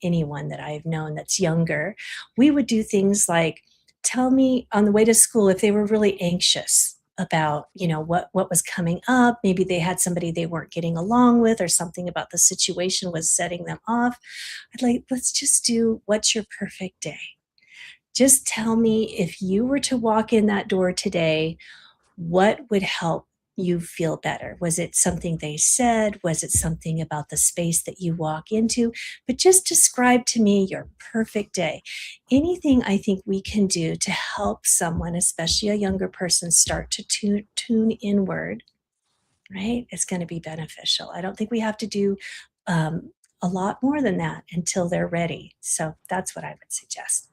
anyone that I've known that's younger, we would do things like tell me on the way to school if they were really anxious about what was coming up. Maybe they had somebody they weren't getting along with or something about the situation was setting them off. I'd like, let's just do what's your perfect day. Just tell me if you were to walk in that door today, what would help you feel better? Was it something they said? Was it something about the space that you walk into? But just describe to me your perfect day. Anything I think we can do to help someone, especially a younger person, start to tune inward, right? It's going to be beneficial. I don't think we have to do a lot more than that until they're ready. So that's what I would suggest.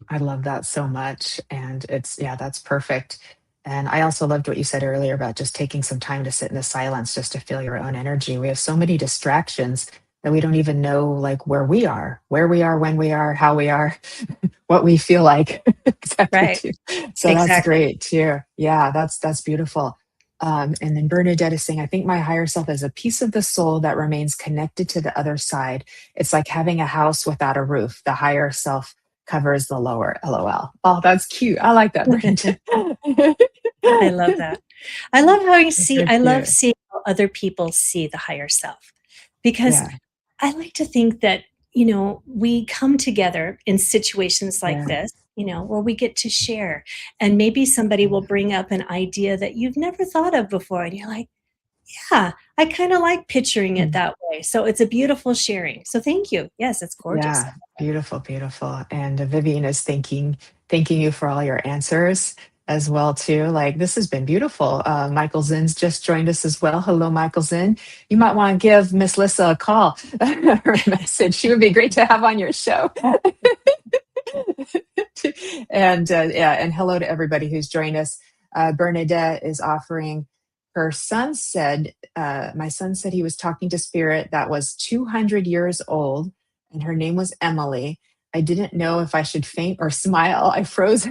I love that so much. And yeah, that's perfect. And I also loved what you said earlier about just taking some time to sit in the silence just to feel your own energy. We have so many distractions that we don't even know like where we are, when we are, how we are, what we feel like. Exactly. Right. Too. So that's Exactly. great too. Yeah, that's beautiful. And then Bernadette is saying, I think my higher self is a piece of the soul that remains connected to the other side. It's like having a house without a roof. The higher self covers the lower. LOL. Oh, that's cute. I like that, Bernadette. I love that. I love how you That's see so I love cute. seeing how other people see the higher self, because Yeah, I like to think that, we come together in situations like yeah, this, where we get to share, and maybe somebody will bring up an idea that you've never thought of before, and you're like, "Yeah, I kinda like picturing it mm, that way." So it's a beautiful sharing. So thank you. Yes, it's gorgeous. yeah. Beautiful, beautiful. And Vivian is thanking you for all your answers as well too. Like this has been beautiful. Michael Zinn's just joined us as well. Hello, Michael Zinn. You might want to give Miss Lissa a call or a message. She would be great to have on your show. And hello to everybody who's joined us. Bernadette is offering. Her son said, my son said he was talking to spirit that was 200 years old, and her name was Emily. I didn't know if I should faint or smile. I froze.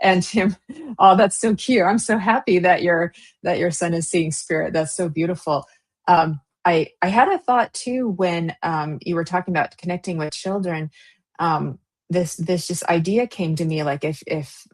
And him, oh, that's so cute. I'm so happy that your son is seeing spirit. That's so beautiful. I had a thought too when you were talking about connecting with children. This just idea came to me, like if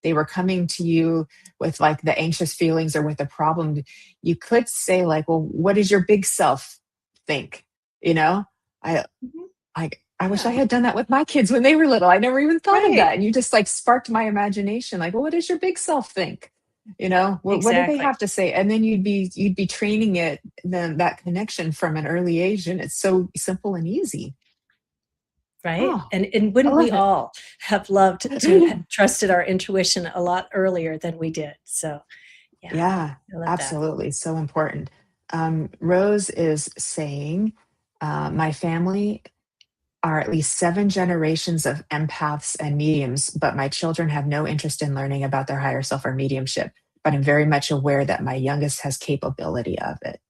they were coming to you with like the anxious feelings or with a problem, you could say like, well, what does your big self think? You know, I Mhm. I wish I had done that with my kids when they were little. I never even thought of Right. that. And you just like sparked my imagination. Like, well, what does your big self think? You know, what do they Exactly. have to say? And then you'd be training it, then that connection from an early age. And it's so simple and easy. Right. Oh, And I wouldn't we love it. all have loved to have trusted our intuition a lot earlier than we did? So yeah, Yeah, I love that. absolutely. So important. Rose is saying, my family are at least 7 generations of empaths and mediums, but my children have no interest in learning about their higher self or mediumship. But I'm very much aware that my youngest has capability of it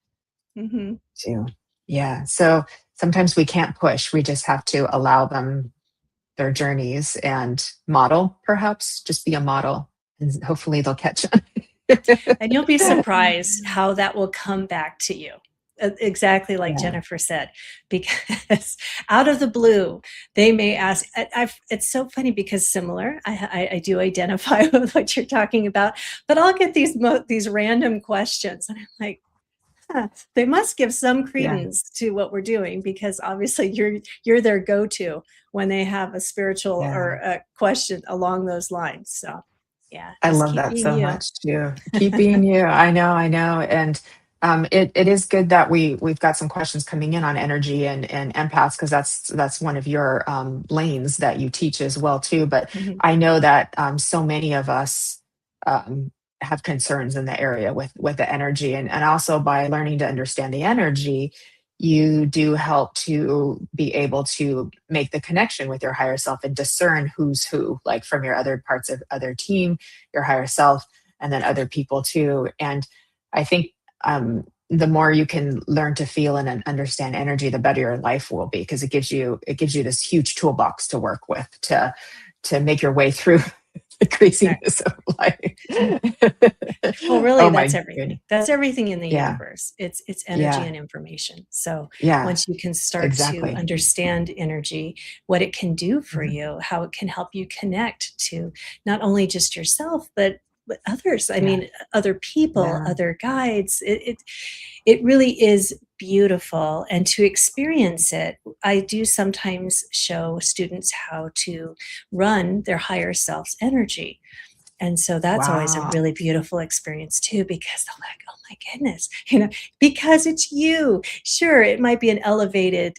Hmm. too. Yeah. So sometimes we can't push. We just have to allow them their journeys and model, perhaps just be a model, and hopefully they'll catch on. And you'll be surprised how that will come back to you. Exactly like Yeah. Jennifer said, because out of the blue, they may ask. It's so funny because similar. I do identify with what you're talking about, but I'll get these random questions, and I'm like, huh, they must give some Yeah. credence to what we're doing because obviously you're their go-to when they have a spiritual or Yeah. a question along those lines. So yeah, I just love keep that being so you. much too. Keep being you. I know, I know. And it is good that we've got some questions coming in on energy and empaths, because that's one of your lanes that you teach as well too. But Mhm. I know that so many of us um, have concerns in the area with the energy, and also by learning to understand the energy, you do help to be able to make the connection with your higher self and discern who's who, like from your other parts of other team, your higher self, and then other people too. And I think the more you can learn to feel and understand energy, the better your life will be, because it gives you this huge toolbox to work with to make your way through the Right. craziness of life. Well, really, Oh that's my everything. goodness. That's everything in the Yeah. universe. It's energy Yeah. and information. So Yeah. once you can start to Exactly. understand energy, what it can do for Mhm. you, how it can help you connect to not only just yourself, but others. I Yeah. mean, other people, Yeah. other guides. It really is beautiful. And to experience it, I do sometimes show students how to run their higher self's energy. And so that's always a Wow. really beautiful experience too, because they're like, oh my goodness, because it's you. Sure, it might be an elevated,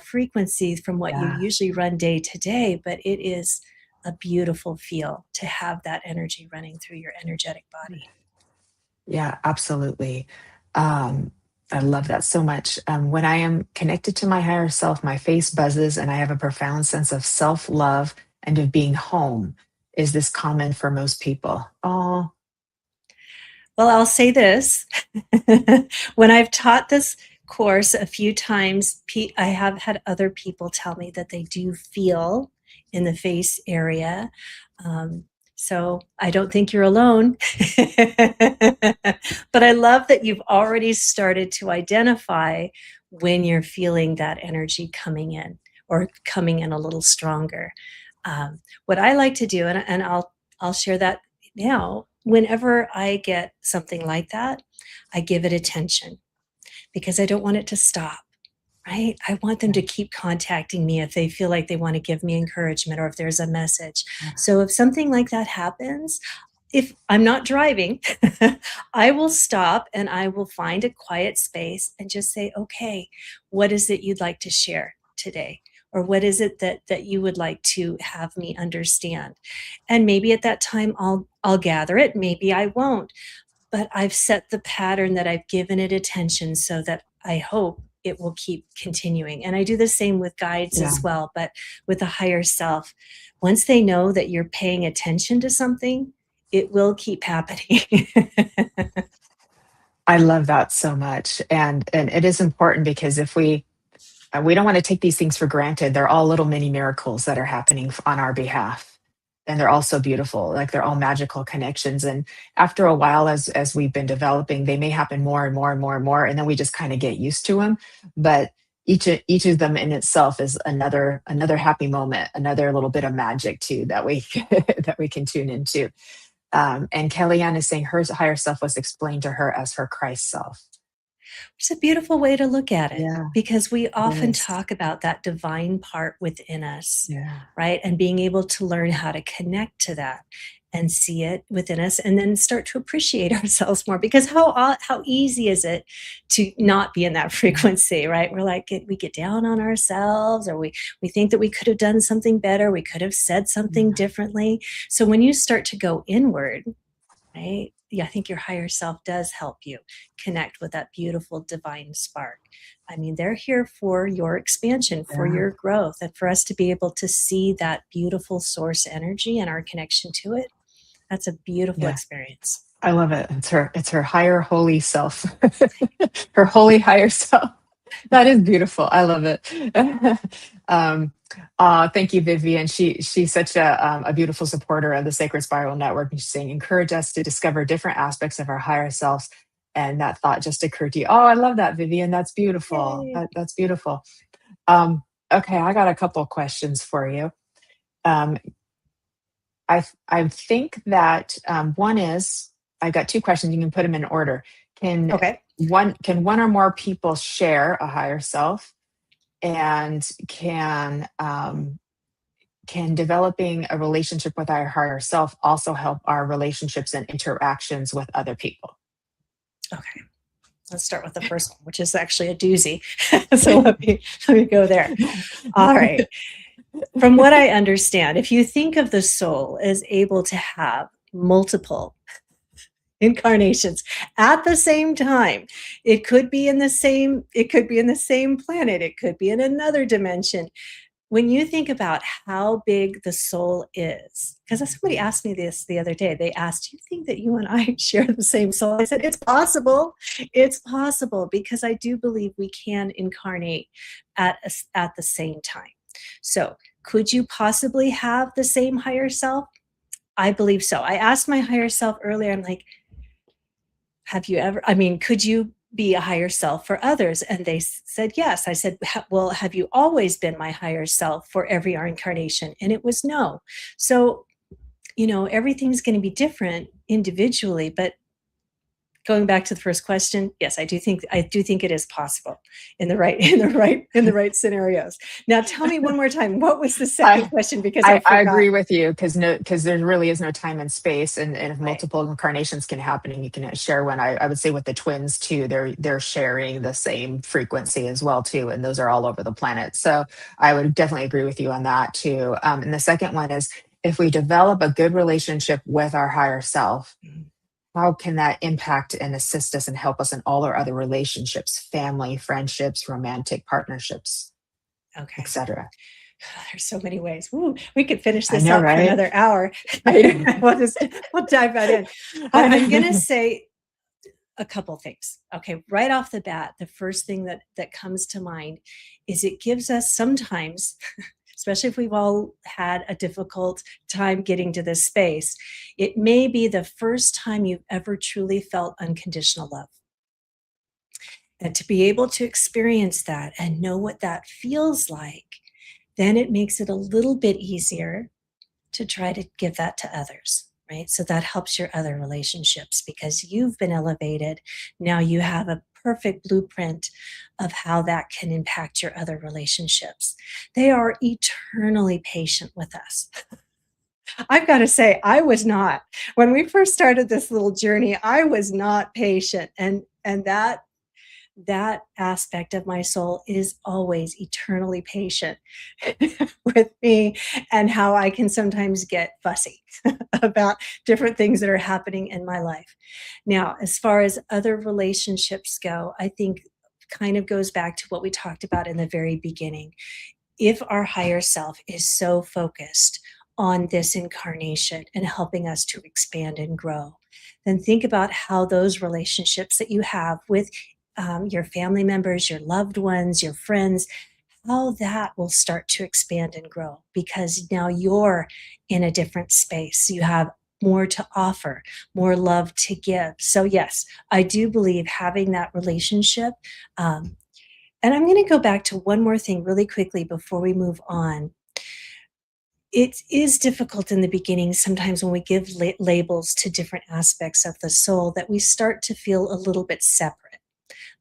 frequency from what you Yeah. usually run day to day, but it is a beautiful feel to have that energy running through your energetic body. Yeah, absolutely. Um, I love that so much. When I am connected to my higher self, my face buzzes and I have a profound sense of self love and of being home. Is this common for most people? Oh, Well, I'll say this. When I've taught this course a few times, I have had other people tell me that they do feel in the face area. Um, so I don't think you're alone. But I love that you've already started to identify when you're feeling that energy coming in or coming in a little stronger. What I like to do, and I'll share that now, whenever I get something like that, I give it attention because I don't want it to stop, right? I want them to right. keep contacting me if they feel like they want to give me encouragement or if there's a message. Yeah. So if something like that happens, if I'm not driving, I will stop and I will find a quiet space and just say, okay, what is it you'd like to share today? Or what is it that you would like to have me understand? And maybe at that time I'll gather it, maybe I won't. But I've set the pattern that I've given it attention so that I hope it will keep continuing. And I do the same with guides as well, but with the higher self, once they know that you're paying attention to something, it will keep happening. I love that so much. And it is important because if we don't want to take these things for granted. They're all little mini miracles that are happening on our behalf. And they're all so beautiful. Like they're all magical connections. And after a while, as we've been developing, they may happen more and more and more and more. And then we just kind of get used to them. But each of them in itself is another happy moment, another little bit of magic too that we that we can tune into. And Kellyanne is saying her higher self was explained to her as her Christ self. It's a beautiful way to look at it, Yeah, because we often yes. talk about that divine part within us, Yeah. right? And being able to learn how to connect to that and see it within us, and then start to appreciate ourselves more. Because how easy is it to not be in that frequency, right? We're like, we get down on ourselves, or we think that we could have done something better, we could have said something differently. So when you start to go inward, right? Yeah, I think your higher self does help you connect with that beautiful divine spark. I mean, they're here for your expansion, for your growth, and for us to be able to see that beautiful source energy and our connection to it. That's a beautiful experience. I love it. It's her higher holy self. Her holy higher self. That is beautiful. I love it. Thank you, Vivian. She's such a beautiful supporter of the Sacred Spiral Network. And she's saying, encourage us to discover different aspects of our higher selves. And that thought just occurred to you. Oh, I love that, Vivian. That's beautiful. That's beautiful. Okay, I got a couple of questions for you. I think that one is, I got two questions. You can put them in order. Can one or more people share a higher self, and can developing a relationship with our higher self also help our relationships and interactions with other people? Okay, let's start with the first one, which is actually a doozy. So let me go there. All right. From what I understand, if you think of the soul as able to have multiple incarnations at the same time, it could be in the same planet, it could be in another dimension. When you think about how big the soul is, because somebody asked me this the other day, they asked, do you think that you and I share the same soul? I said, it's possible, because I do believe we can incarnate at the same time. So could you possibly have the same higher self? I believe so. I asked my higher self earlier, I'm like, could you be a higher self for others? And they said, yes. I said, well, have you always been my higher self for every incarnation? And it was no. So, everything's going to be different individually, but going back to the first question, yes, I do think it is possible in the right scenarios. Now, tell me one more time, what was the second question? Because I agree with you, because there really is no time and space, and if multiple incarnations can happen, and you can share one. I would say with the twins too, they're sharing the same frequency as well too, and those are all over the planet. So I would definitely agree with you on that too. And the second one is, if we develop a good relationship with our higher self, how can that impact and assist us and help us in all our other relationships, family, friendships, romantic partnerships, etc.? There's so many ways. Ooh, we could finish this for another hour. We'll dive right in. But I'm going to say a couple things. Okay, right off the bat, the first thing that comes to mind is it gives us sometimes, especially if we've all had a difficult time getting to this space, it may be the first time you've ever truly felt unconditional love. And to be able to experience that and know what that feels like, then it makes it a little bit easier to try to give that to others, right? So that helps your other relationships, because you've been elevated. Now you have a perfect blueprint of how that can impact your other relationships. They are eternally patient with us. I've got to say, I was not. When we first started this little journey, I was not patient. And that aspect of my soul is always eternally patient with me, and how I can sometimes get fussy about different things that are happening in my life. Now, as far as other relationships go, I think kind of goes back to what we talked about in the very beginning. If our higher self is so focused on this incarnation and helping us to expand and grow, then think about how those relationships that you have with your family members, your loved ones, your friends, how that will start to expand and grow, because now you're in a different space. You have more to offer, more love to give. So yes, I do believe having that relationship. And I'm going to go back to one more thing really quickly before we move on. It is difficult in the beginning sometimes when we give labels to different aspects of the soul, that we start to feel a little bit separate.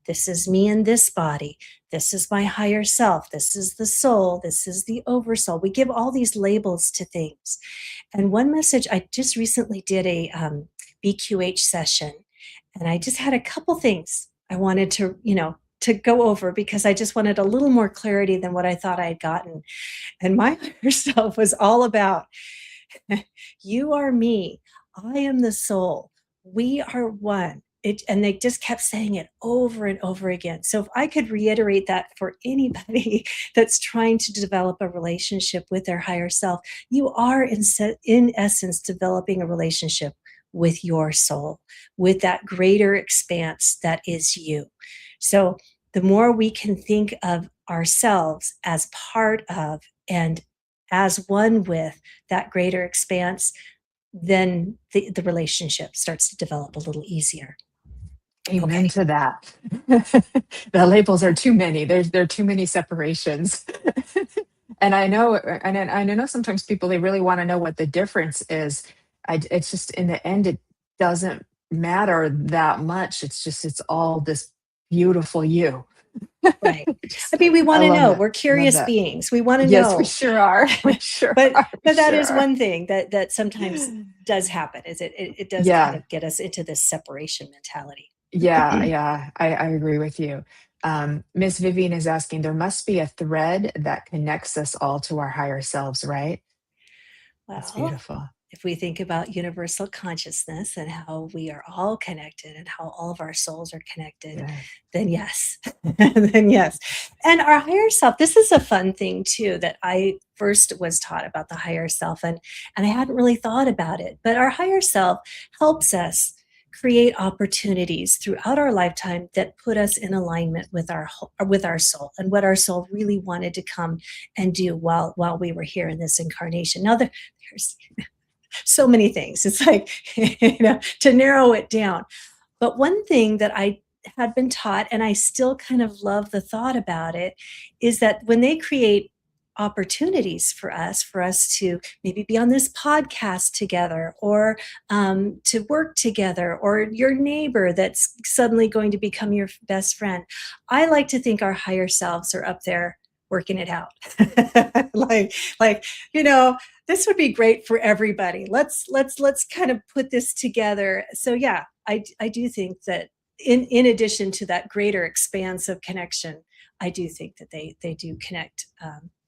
This is me in this body. This is my higher self. This is the soul. This is the oversoul. We give all these labels to things. And one message, I just recently did a BQH session, and I just had a couple things I wanted to go over, because I just wanted a little more clarity than what I thought I had gotten. And my higher self was all about, you are me. I am the soul. We are one. And they just kept saying it over and over again. So if I could reiterate that for anybody that's trying to develop a relationship with their higher self, you are in essence developing a relationship with your soul, with that greater expanse that is you. So the more we can think of ourselves as part of and as one with that greater expanse, then the relationship starts to develop a little easier. Amen to that. The labels are too many. There are too many separations. And I know sometimes people, they really want to know what the difference is. It's just, in the end, it doesn't matter that much. It's all this beautiful you. Right. I mean, we want to know. That. We're curious beings. We want to know. Yes, we sure are. We sure but are. That is one thing that sometimes does happen, is it does kind of get us into this separation mentality. Yeah, I agree with you. Miss Vivian is asking, there must be a thread that connects us all to our higher selves, right? Well, that's beautiful. If we think about universal consciousness and how we are all connected and how all of our souls are connected, then yes. Then yes. And our higher self, this is a fun thing too, that I first was taught about the higher self, and I hadn't really thought about it. But our higher self helps us create opportunities throughout our lifetime that put us in alignment with our soul and what our soul really wanted to come and do while we were here in this incarnation. Now there's so many things. It's like, to narrow it down. But one thing that I had been taught, and I still kind of love the thought about it, is that when they create opportunities for us to maybe be on this podcast together, or to work together, or your neighbor that's suddenly going to become your best friend, I like to think our higher selves are up there working it out. This would be great for everybody. Let's kind of put this together. So yeah, I do think that in addition to that greater expanse of connection, I do think that they do connect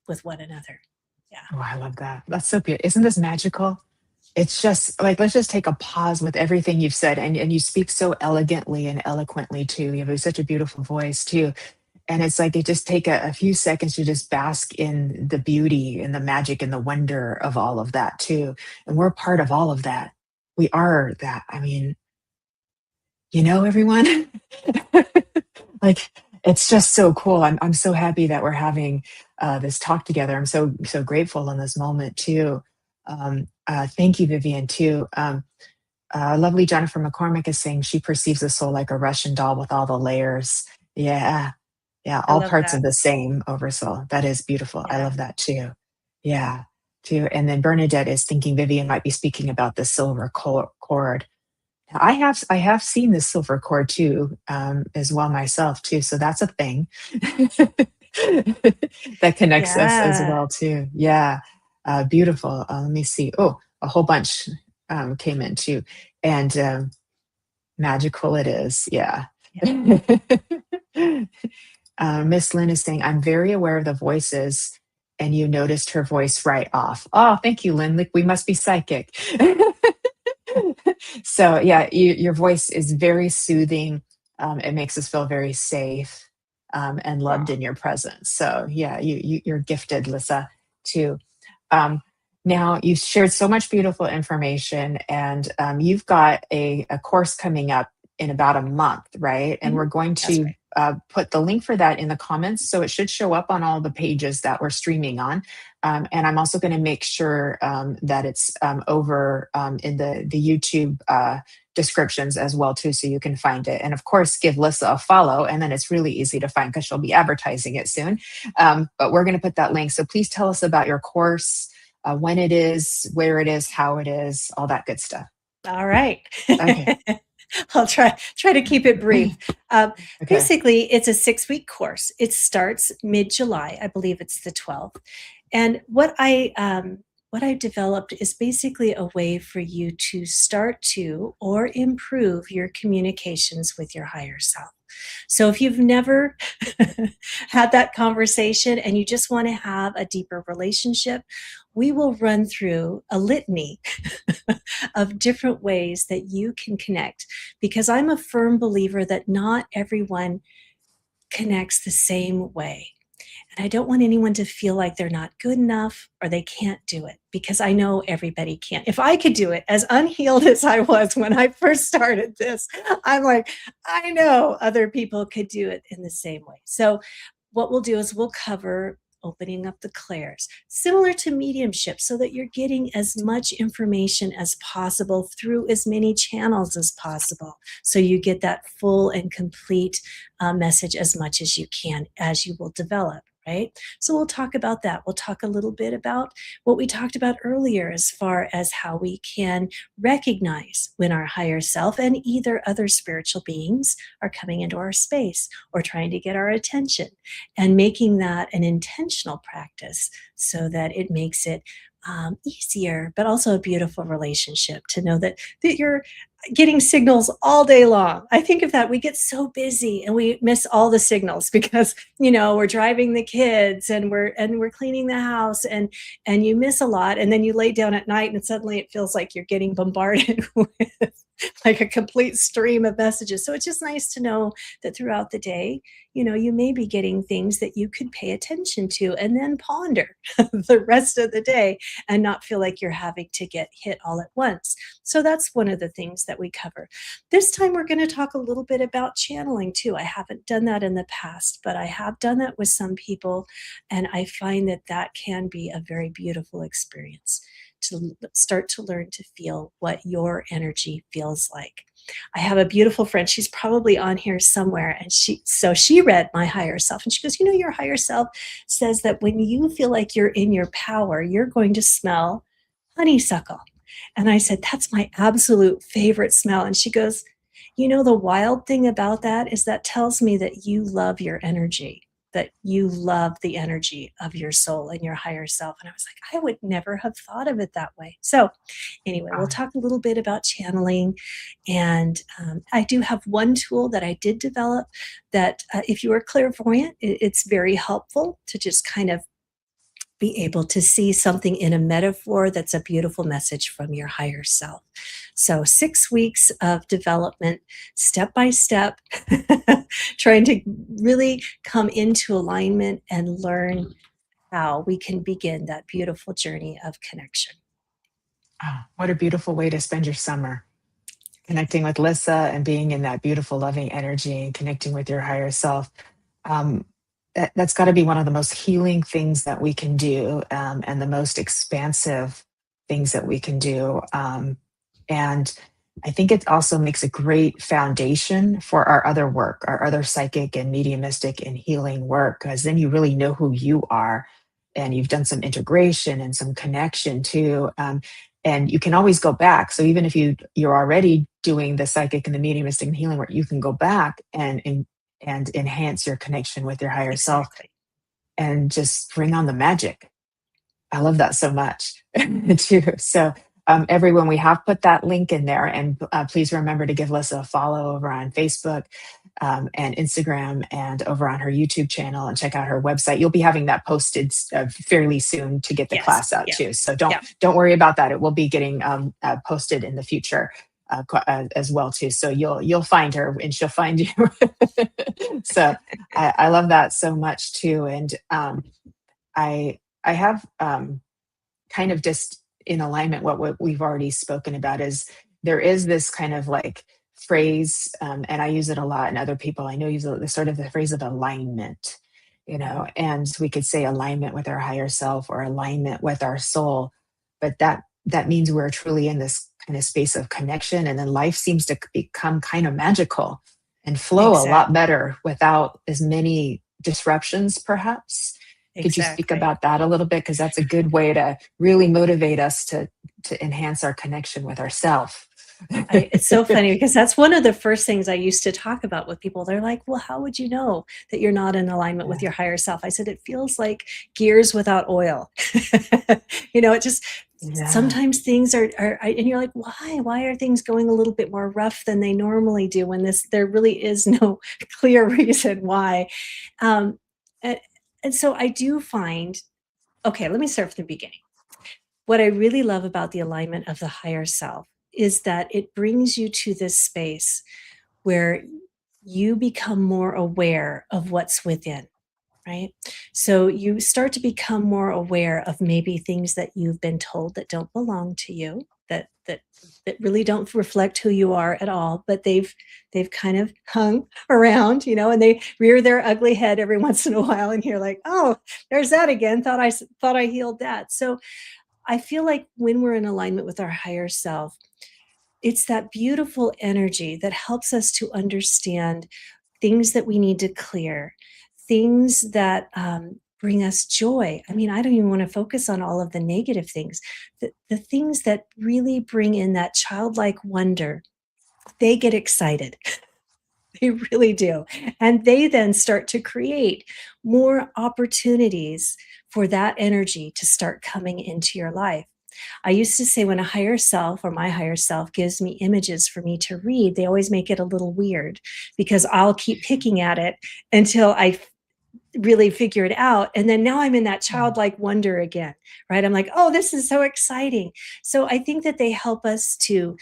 with one another. Yeah. Oh, I love that. That's so beautiful. Isn't this magical? It's just like, let's just take a pause with everything you've said. And you speak so elegantly and eloquently too. You have such a beautiful voice too. And it's like, it just take a few seconds to just bask in the beauty and the magic and the wonder of all of that too. And we're part of all of that. We are that. I mean, everyone, like, it's just so cool. I'm so happy that we're having this talk together. I'm so grateful in this moment too. Thank you, Vivian, too. Lovely Jennifer McCormick is saying she perceives the soul like a Russian doll with all the layers. Yeah, all parts of the same oversoul. That is beautiful. Yeah. I love that too. Yeah, too. And then Bernadette is thinking Vivian might be speaking about the silver cord. I have seen the silver cord too, as well myself too. So that's a thing that connects us as well too. Yeah, beautiful. Let me see. Oh, a whole bunch came in too, and magical it is. Yeah. Miss Lynn is saying, I'm very aware of the voices, and you noticed her voice right off. Oh, thank you, Lynn. Like, we must be psychic. So yeah, your voice is very soothing. It makes us feel very safe. and loved in your presence. So yeah, you're gifted, Lissa, too. Um, Now, you've shared so much beautiful information, and you've got a course coming up in about a month, right? And we're going That's to right. put the link for that in the comments. So it should show up on all the pages that we're streaming on. And I'm also going to make sure that it's over in the YouTube descriptions as well, too, so you can find it. And of course, give Lissa a follow, and then it's really easy to find because she'll be advertising it soon. But we're going to put that link. So please tell us about your course, when it is, where it is, how it is, all that good stuff. All right. Okay. I'll try to keep it brief. Okay. Basically, it's a 6-week course. It starts mid-July. I believe it's the 12th. And what I developed is basically a way for you to start to or improve your communications with your higher self. So if you've never had that conversation and you just want to have a deeper relationship, we will run through a litany of different ways that you can connect, because I'm a firm believer that not everyone connects the same way. And I don't want anyone to feel like they're not good enough or they can't do it, because I know everybody can. If I could do it, as unhealed as I was when I first started this, I'm like, I know other people could do it in the same way. So what we'll do is we'll cover opening up the clairs, similar to mediumship, so that you're getting as much information as possible through as many channels as possible. So you get that full and complete message as much as you can as you will develop. Right? So we'll talk about that. We'll talk a little bit about what we talked about earlier as far as how we can recognize when our higher self and either other spiritual beings are coming into our space or trying to get our attention, and making that an intentional practice so that it makes it easier, but also a beautiful relationship to know that you're getting signals all day long. I think of that. We get so busy and we miss all the signals because, we're driving the kids and we're cleaning the house, and you miss a lot. And then you lay down at night and suddenly it feels like you're getting bombarded with like a complete stream of messages. So it's just nice to know that throughout the day, you may be getting things that you could pay attention to and then ponder the rest of the day and not feel like you're having to get hit all at once. So that's one of the things that we cover. This time we're going to talk a little bit about channeling too. I haven't done that in the past, but I have done that with some people, and I find that can be a very beautiful experience to start to learn to feel what your energy feels like. I have a beautiful friend. She's probably on here somewhere. And she read my higher self, and she goes, your higher self says that when you feel like you're in your power, you're going to smell honeysuckle. And I said, that's my absolute favorite smell. And she goes, the wild thing about that is that tells me that you love your energy, that you love the energy of your soul and your higher self. And I was like, I would never have thought of it that way. So anyway, we'll talk a little bit about channeling. And I do have one tool that I did develop that if you are clairvoyant, it's very helpful to just kind of be able to see something in a metaphor that's a beautiful message from your higher self. So 6 weeks of development, step by step, trying to really come into alignment and learn how we can begin that beautiful journey of connection. Oh, what a beautiful way to spend your summer. Connecting with Lissa and being in that beautiful, loving energy and connecting with your higher self. That's got to be one of the most healing things that we can do, and the most expansive things that we can do. And I think it also makes a great foundation for our other work, our other psychic and mediumistic and healing work, because then you really know who you are, and you've done some integration and some connection too. And you can always go back. So even if you're already doing the psychic and the mediumistic and healing work, you can go back and enhance your connection with your higher self and just bring on the magic. I love that so much too. So everyone, we have put that link in there, and please remember to give Lissa a follow over on Facebook and Instagram, and over on her YouTube channel, and check out her website. You'll be having that posted fairly soon to get the class out too. So don't worry about that. It will be getting posted in the future. as well too. So you'll find her and she'll find you. So I love that so much too. And I have kind of just in alignment what we've already spoken about is there is this kind of like phrase, and I use it a lot, and other people I know use the sort of the phrase of alignment, and we could say alignment with our higher self or alignment with our soul, but that means we're truly in this kind of space of connection, and then life seems to become kind of magical and flow a lot Exactly. better without as many disruptions, perhaps. Could you speak Exactly. about that a little bit? Because that's a good way to really motivate us to enhance our connection with ourselves. It's so funny because that's one of the first things I used to talk about with people. They're like, well, how would you know that you're not in alignment with your higher self? I said, it feels like gears without oil. It just, sometimes things are, and you're like, why are things going a little bit more rough than they normally do when there really is no clear reason why. And, and so I do find, okay, let me start from the beginning. What I really love about the alignment of the higher self is that it brings you to this space where you become more aware of what's within, right? So you start to become more aware of maybe things that you've been told that don't belong to you, that really don't reflect who you are at all, but they've kind of hung around, and they rear their ugly head every once in a while, and you're like, oh, there's that again. Thought I healed that. So I feel like when we're in alignment with our higher self, it's that beautiful energy that helps us to understand things that we need to clear, things that bring us joy. I mean, I don't even want to focus on all of the negative things. The things that really bring in that childlike wonder, they get excited. They really do. And they then start to create more opportunities for that energy to start coming into your life. I used to say when a higher self or my higher self gives me images for me to read, they always make it a little weird because I'll keep picking at it until I really figure it out. And then now I'm in that childlike wonder again, right? I'm like, oh, this is so exciting. So I think that they help us to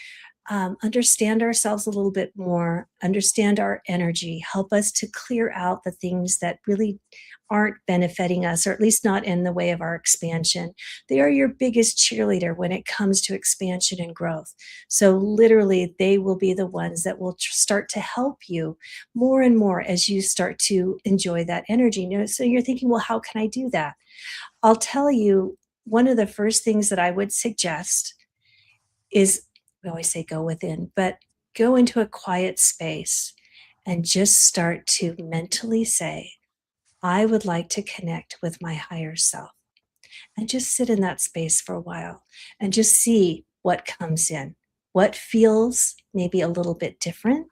understand ourselves a little bit more, understand our energy, help us to clear out the things that really aren't benefiting us, or at least not in the way of our expansion. They are your biggest cheerleader when it comes to expansion and growth. So literally, they will be the ones that will start to help you more and more as you start to enjoy that energy. So you're thinking, well, how can I do that? I'll tell you, one of the first things that I would suggest is, we always say go within, but go into a quiet space and just start to mentally say, I would like to connect with my higher self, and just sit in that space for a while and just see what comes in, what feels maybe a little bit different,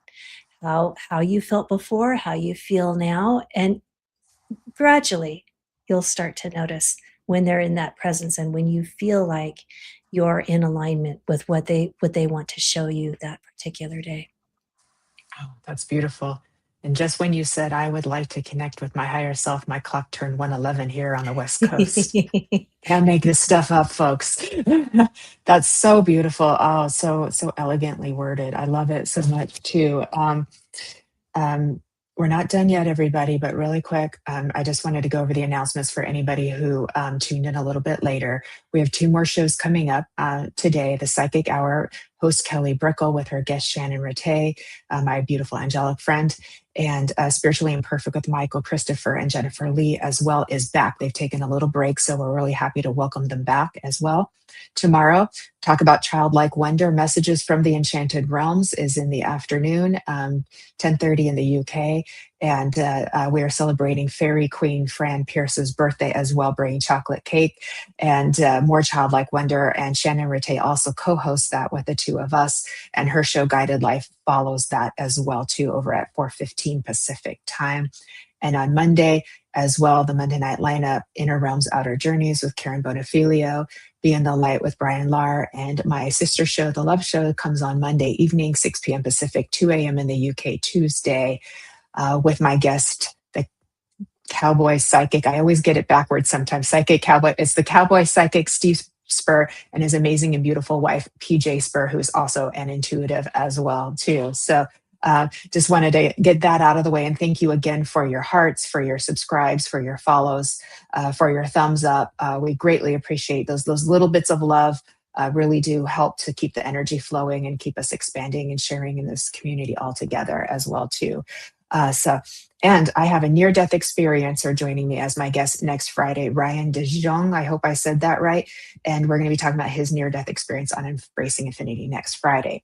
how you felt before, how you feel now, and gradually you'll start to notice when they're in that presence and when you feel like you're in alignment with what they want to show you that particular day. Oh, that's beautiful. And just when you said, I would like to connect with my higher self, my clock turned 1:11 here on the West Coast. Can't make this stuff up, folks. That's so beautiful. Oh, so elegantly worded. I love it so much too. Um, we're not done yet, everybody, but really quick, I just wanted to go over the announcements for anybody who tuned in a little bit later. We have 2 more shows coming up today. The Psychic Hour, host Kelly Brickle with her guest Shannon Rattay, my beautiful angelic friend, and Spiritually Imperfect with Michael Christopher and Jennifer Lee as well is back. They've taken a little break, so we're really happy to welcome them back as well. Tomorrow, talk about childlike wonder. Messages from the Enchanted Realms is in the afternoon, 10:30 in the UK. And we are celebrating Fairy Queen Fran Pierce's birthday as well, bringing chocolate cake and more childlike wonder. And Shannon Rattay also co-hosts that with the 2 of us. And her show Guided Life follows that as well too, over at 4:15 Pacific time. And on Monday as well, the Monday night lineup, Inner Realms, Outer Journeys with Karen Bonafilio, Be in the Light with Brian Lahr, and my sister show, The Love Show, comes on Monday evening, 6 p.m. Pacific, 2 a.m. in the UK Tuesday, with my guest, the Cowboy Psychic. I always get it backwards sometimes. Psychic Cowboy. It's the Cowboy Psychic, Steve Spur, and his amazing and beautiful wife, PJ Spur, who's also an intuitive as well, too. So just wanted to get that out of the way. And thank you again for your hearts, for your subscribes, for your follows, for your thumbs up. We greatly appreciate those little bits of love. Really do help to keep the energy flowing and keep us expanding and sharing in this community all together as well, too. And I have a near-death experiencer joining me as my guest next Friday, Ryan De Jong. I hope I said that right. And we're going to be talking about his near-death experience on Embracing Infinity next Friday.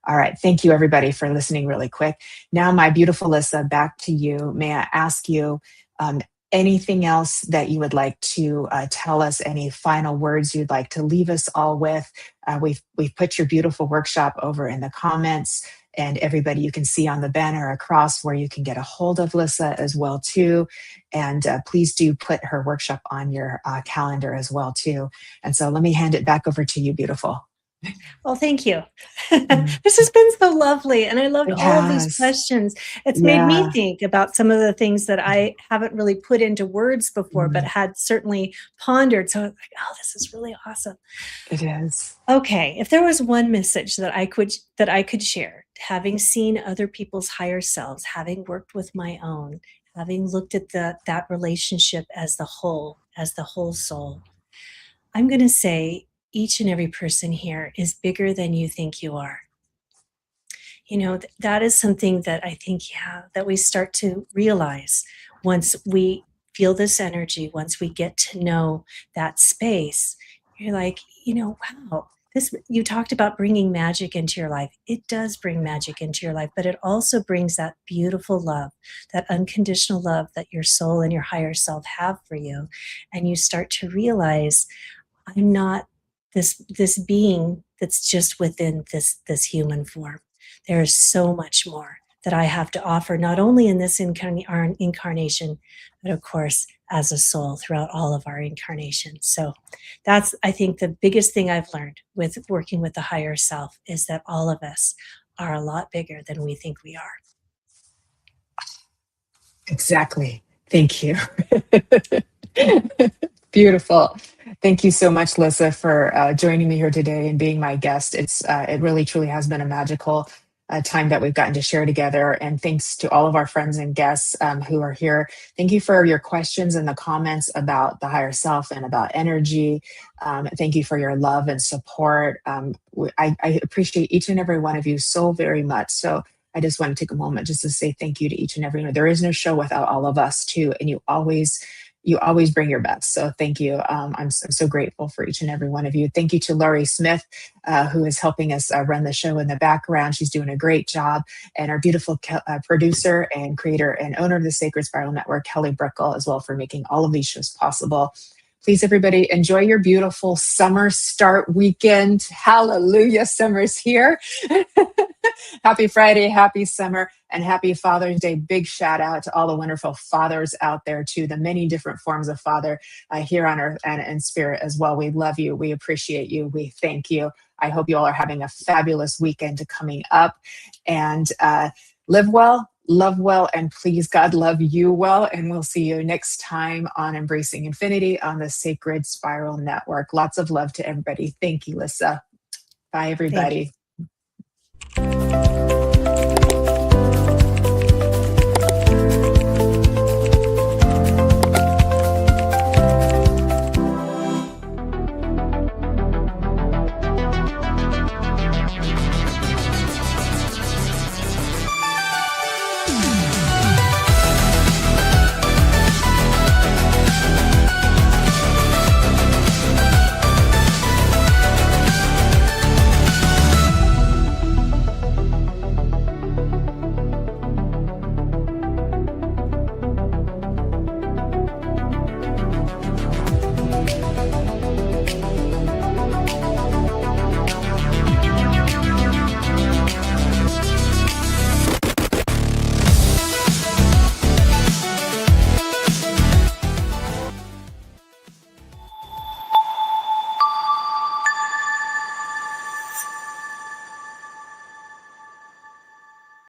All right. Thank you, everybody, for listening really quick. Now, my beautiful Lissa, back to you. May I ask you anything else that you would like to tell us, any final words you'd like to leave us all with? We've put your beautiful workshop over in the comments, and everybody, you can see on the banner across where you can get a hold of Lissa as well, too. And please do put her workshop on your calendar as well, too. And so let me hand it back over to you, beautiful. Well, thank you. This has been so lovely. And I loved all of these questions. It's made me think about some of the things that I haven't really put into words before, but had certainly pondered. So I was like, oh, this is really awesome. It is. Okay. If there was one message that I could share, having seen other people's higher selves, having worked with my own, having looked at that relationship as the whole soul, I'm going to say, each and every person here is bigger than you think you are. You know, that is something that I think, that we start to realize once we feel this energy, once we get to know that space. You're like, wow, you talked about bringing magic into your life. It does bring magic into your life, but it also brings that beautiful love, that unconditional love that your soul and your higher self have for you. And you start to realize, I'm not this being that's just within this human form. There is so much more that I have to offer, not only in this incarnation, but of course, as a soul throughout all of our incarnations. So that's, I think, the biggest thing I've learned with working with the higher self is that all of us are a lot bigger than we think we are. Exactly. Thank you. Beautiful. Thank you so much, Lissa, for joining me here today and being my guest. It really, truly has been a magical time that we've gotten to share together. And thanks to all of our friends and guests who are here. Thank you for your questions and the comments about the higher self and about energy. Thank you for your love and support. I appreciate each and every one of you so very much. So I just want to take a moment just to say thank you to each and every one. There is no show without all of us, too. And you always bring your best. So thank you. I'm so grateful for each and every one of you. Thank you to Laurie Smith, who is helping us run the show in the background. She's doing a great job. And our beautiful producer and creator and owner of the Sacred Spiral Network, Kelly Brickle, as well, for making all of these shows possible. Please, everybody, enjoy your beautiful summer start weekend. Hallelujah, summer's here. Happy Friday, happy summer, and happy Father's Day. Big shout out to all the wonderful fathers out there, too, the many different forms of father here on earth and in spirit as well. We love you. We appreciate you. We thank you. I hope you all are having a fabulous weekend coming up, and live well, love well, and please, God, love you well. And we'll see you next time on Embracing Infinity on the Sacred Spiral Network. Lots of love to everybody. Thank you, Lissa. Bye, everybody.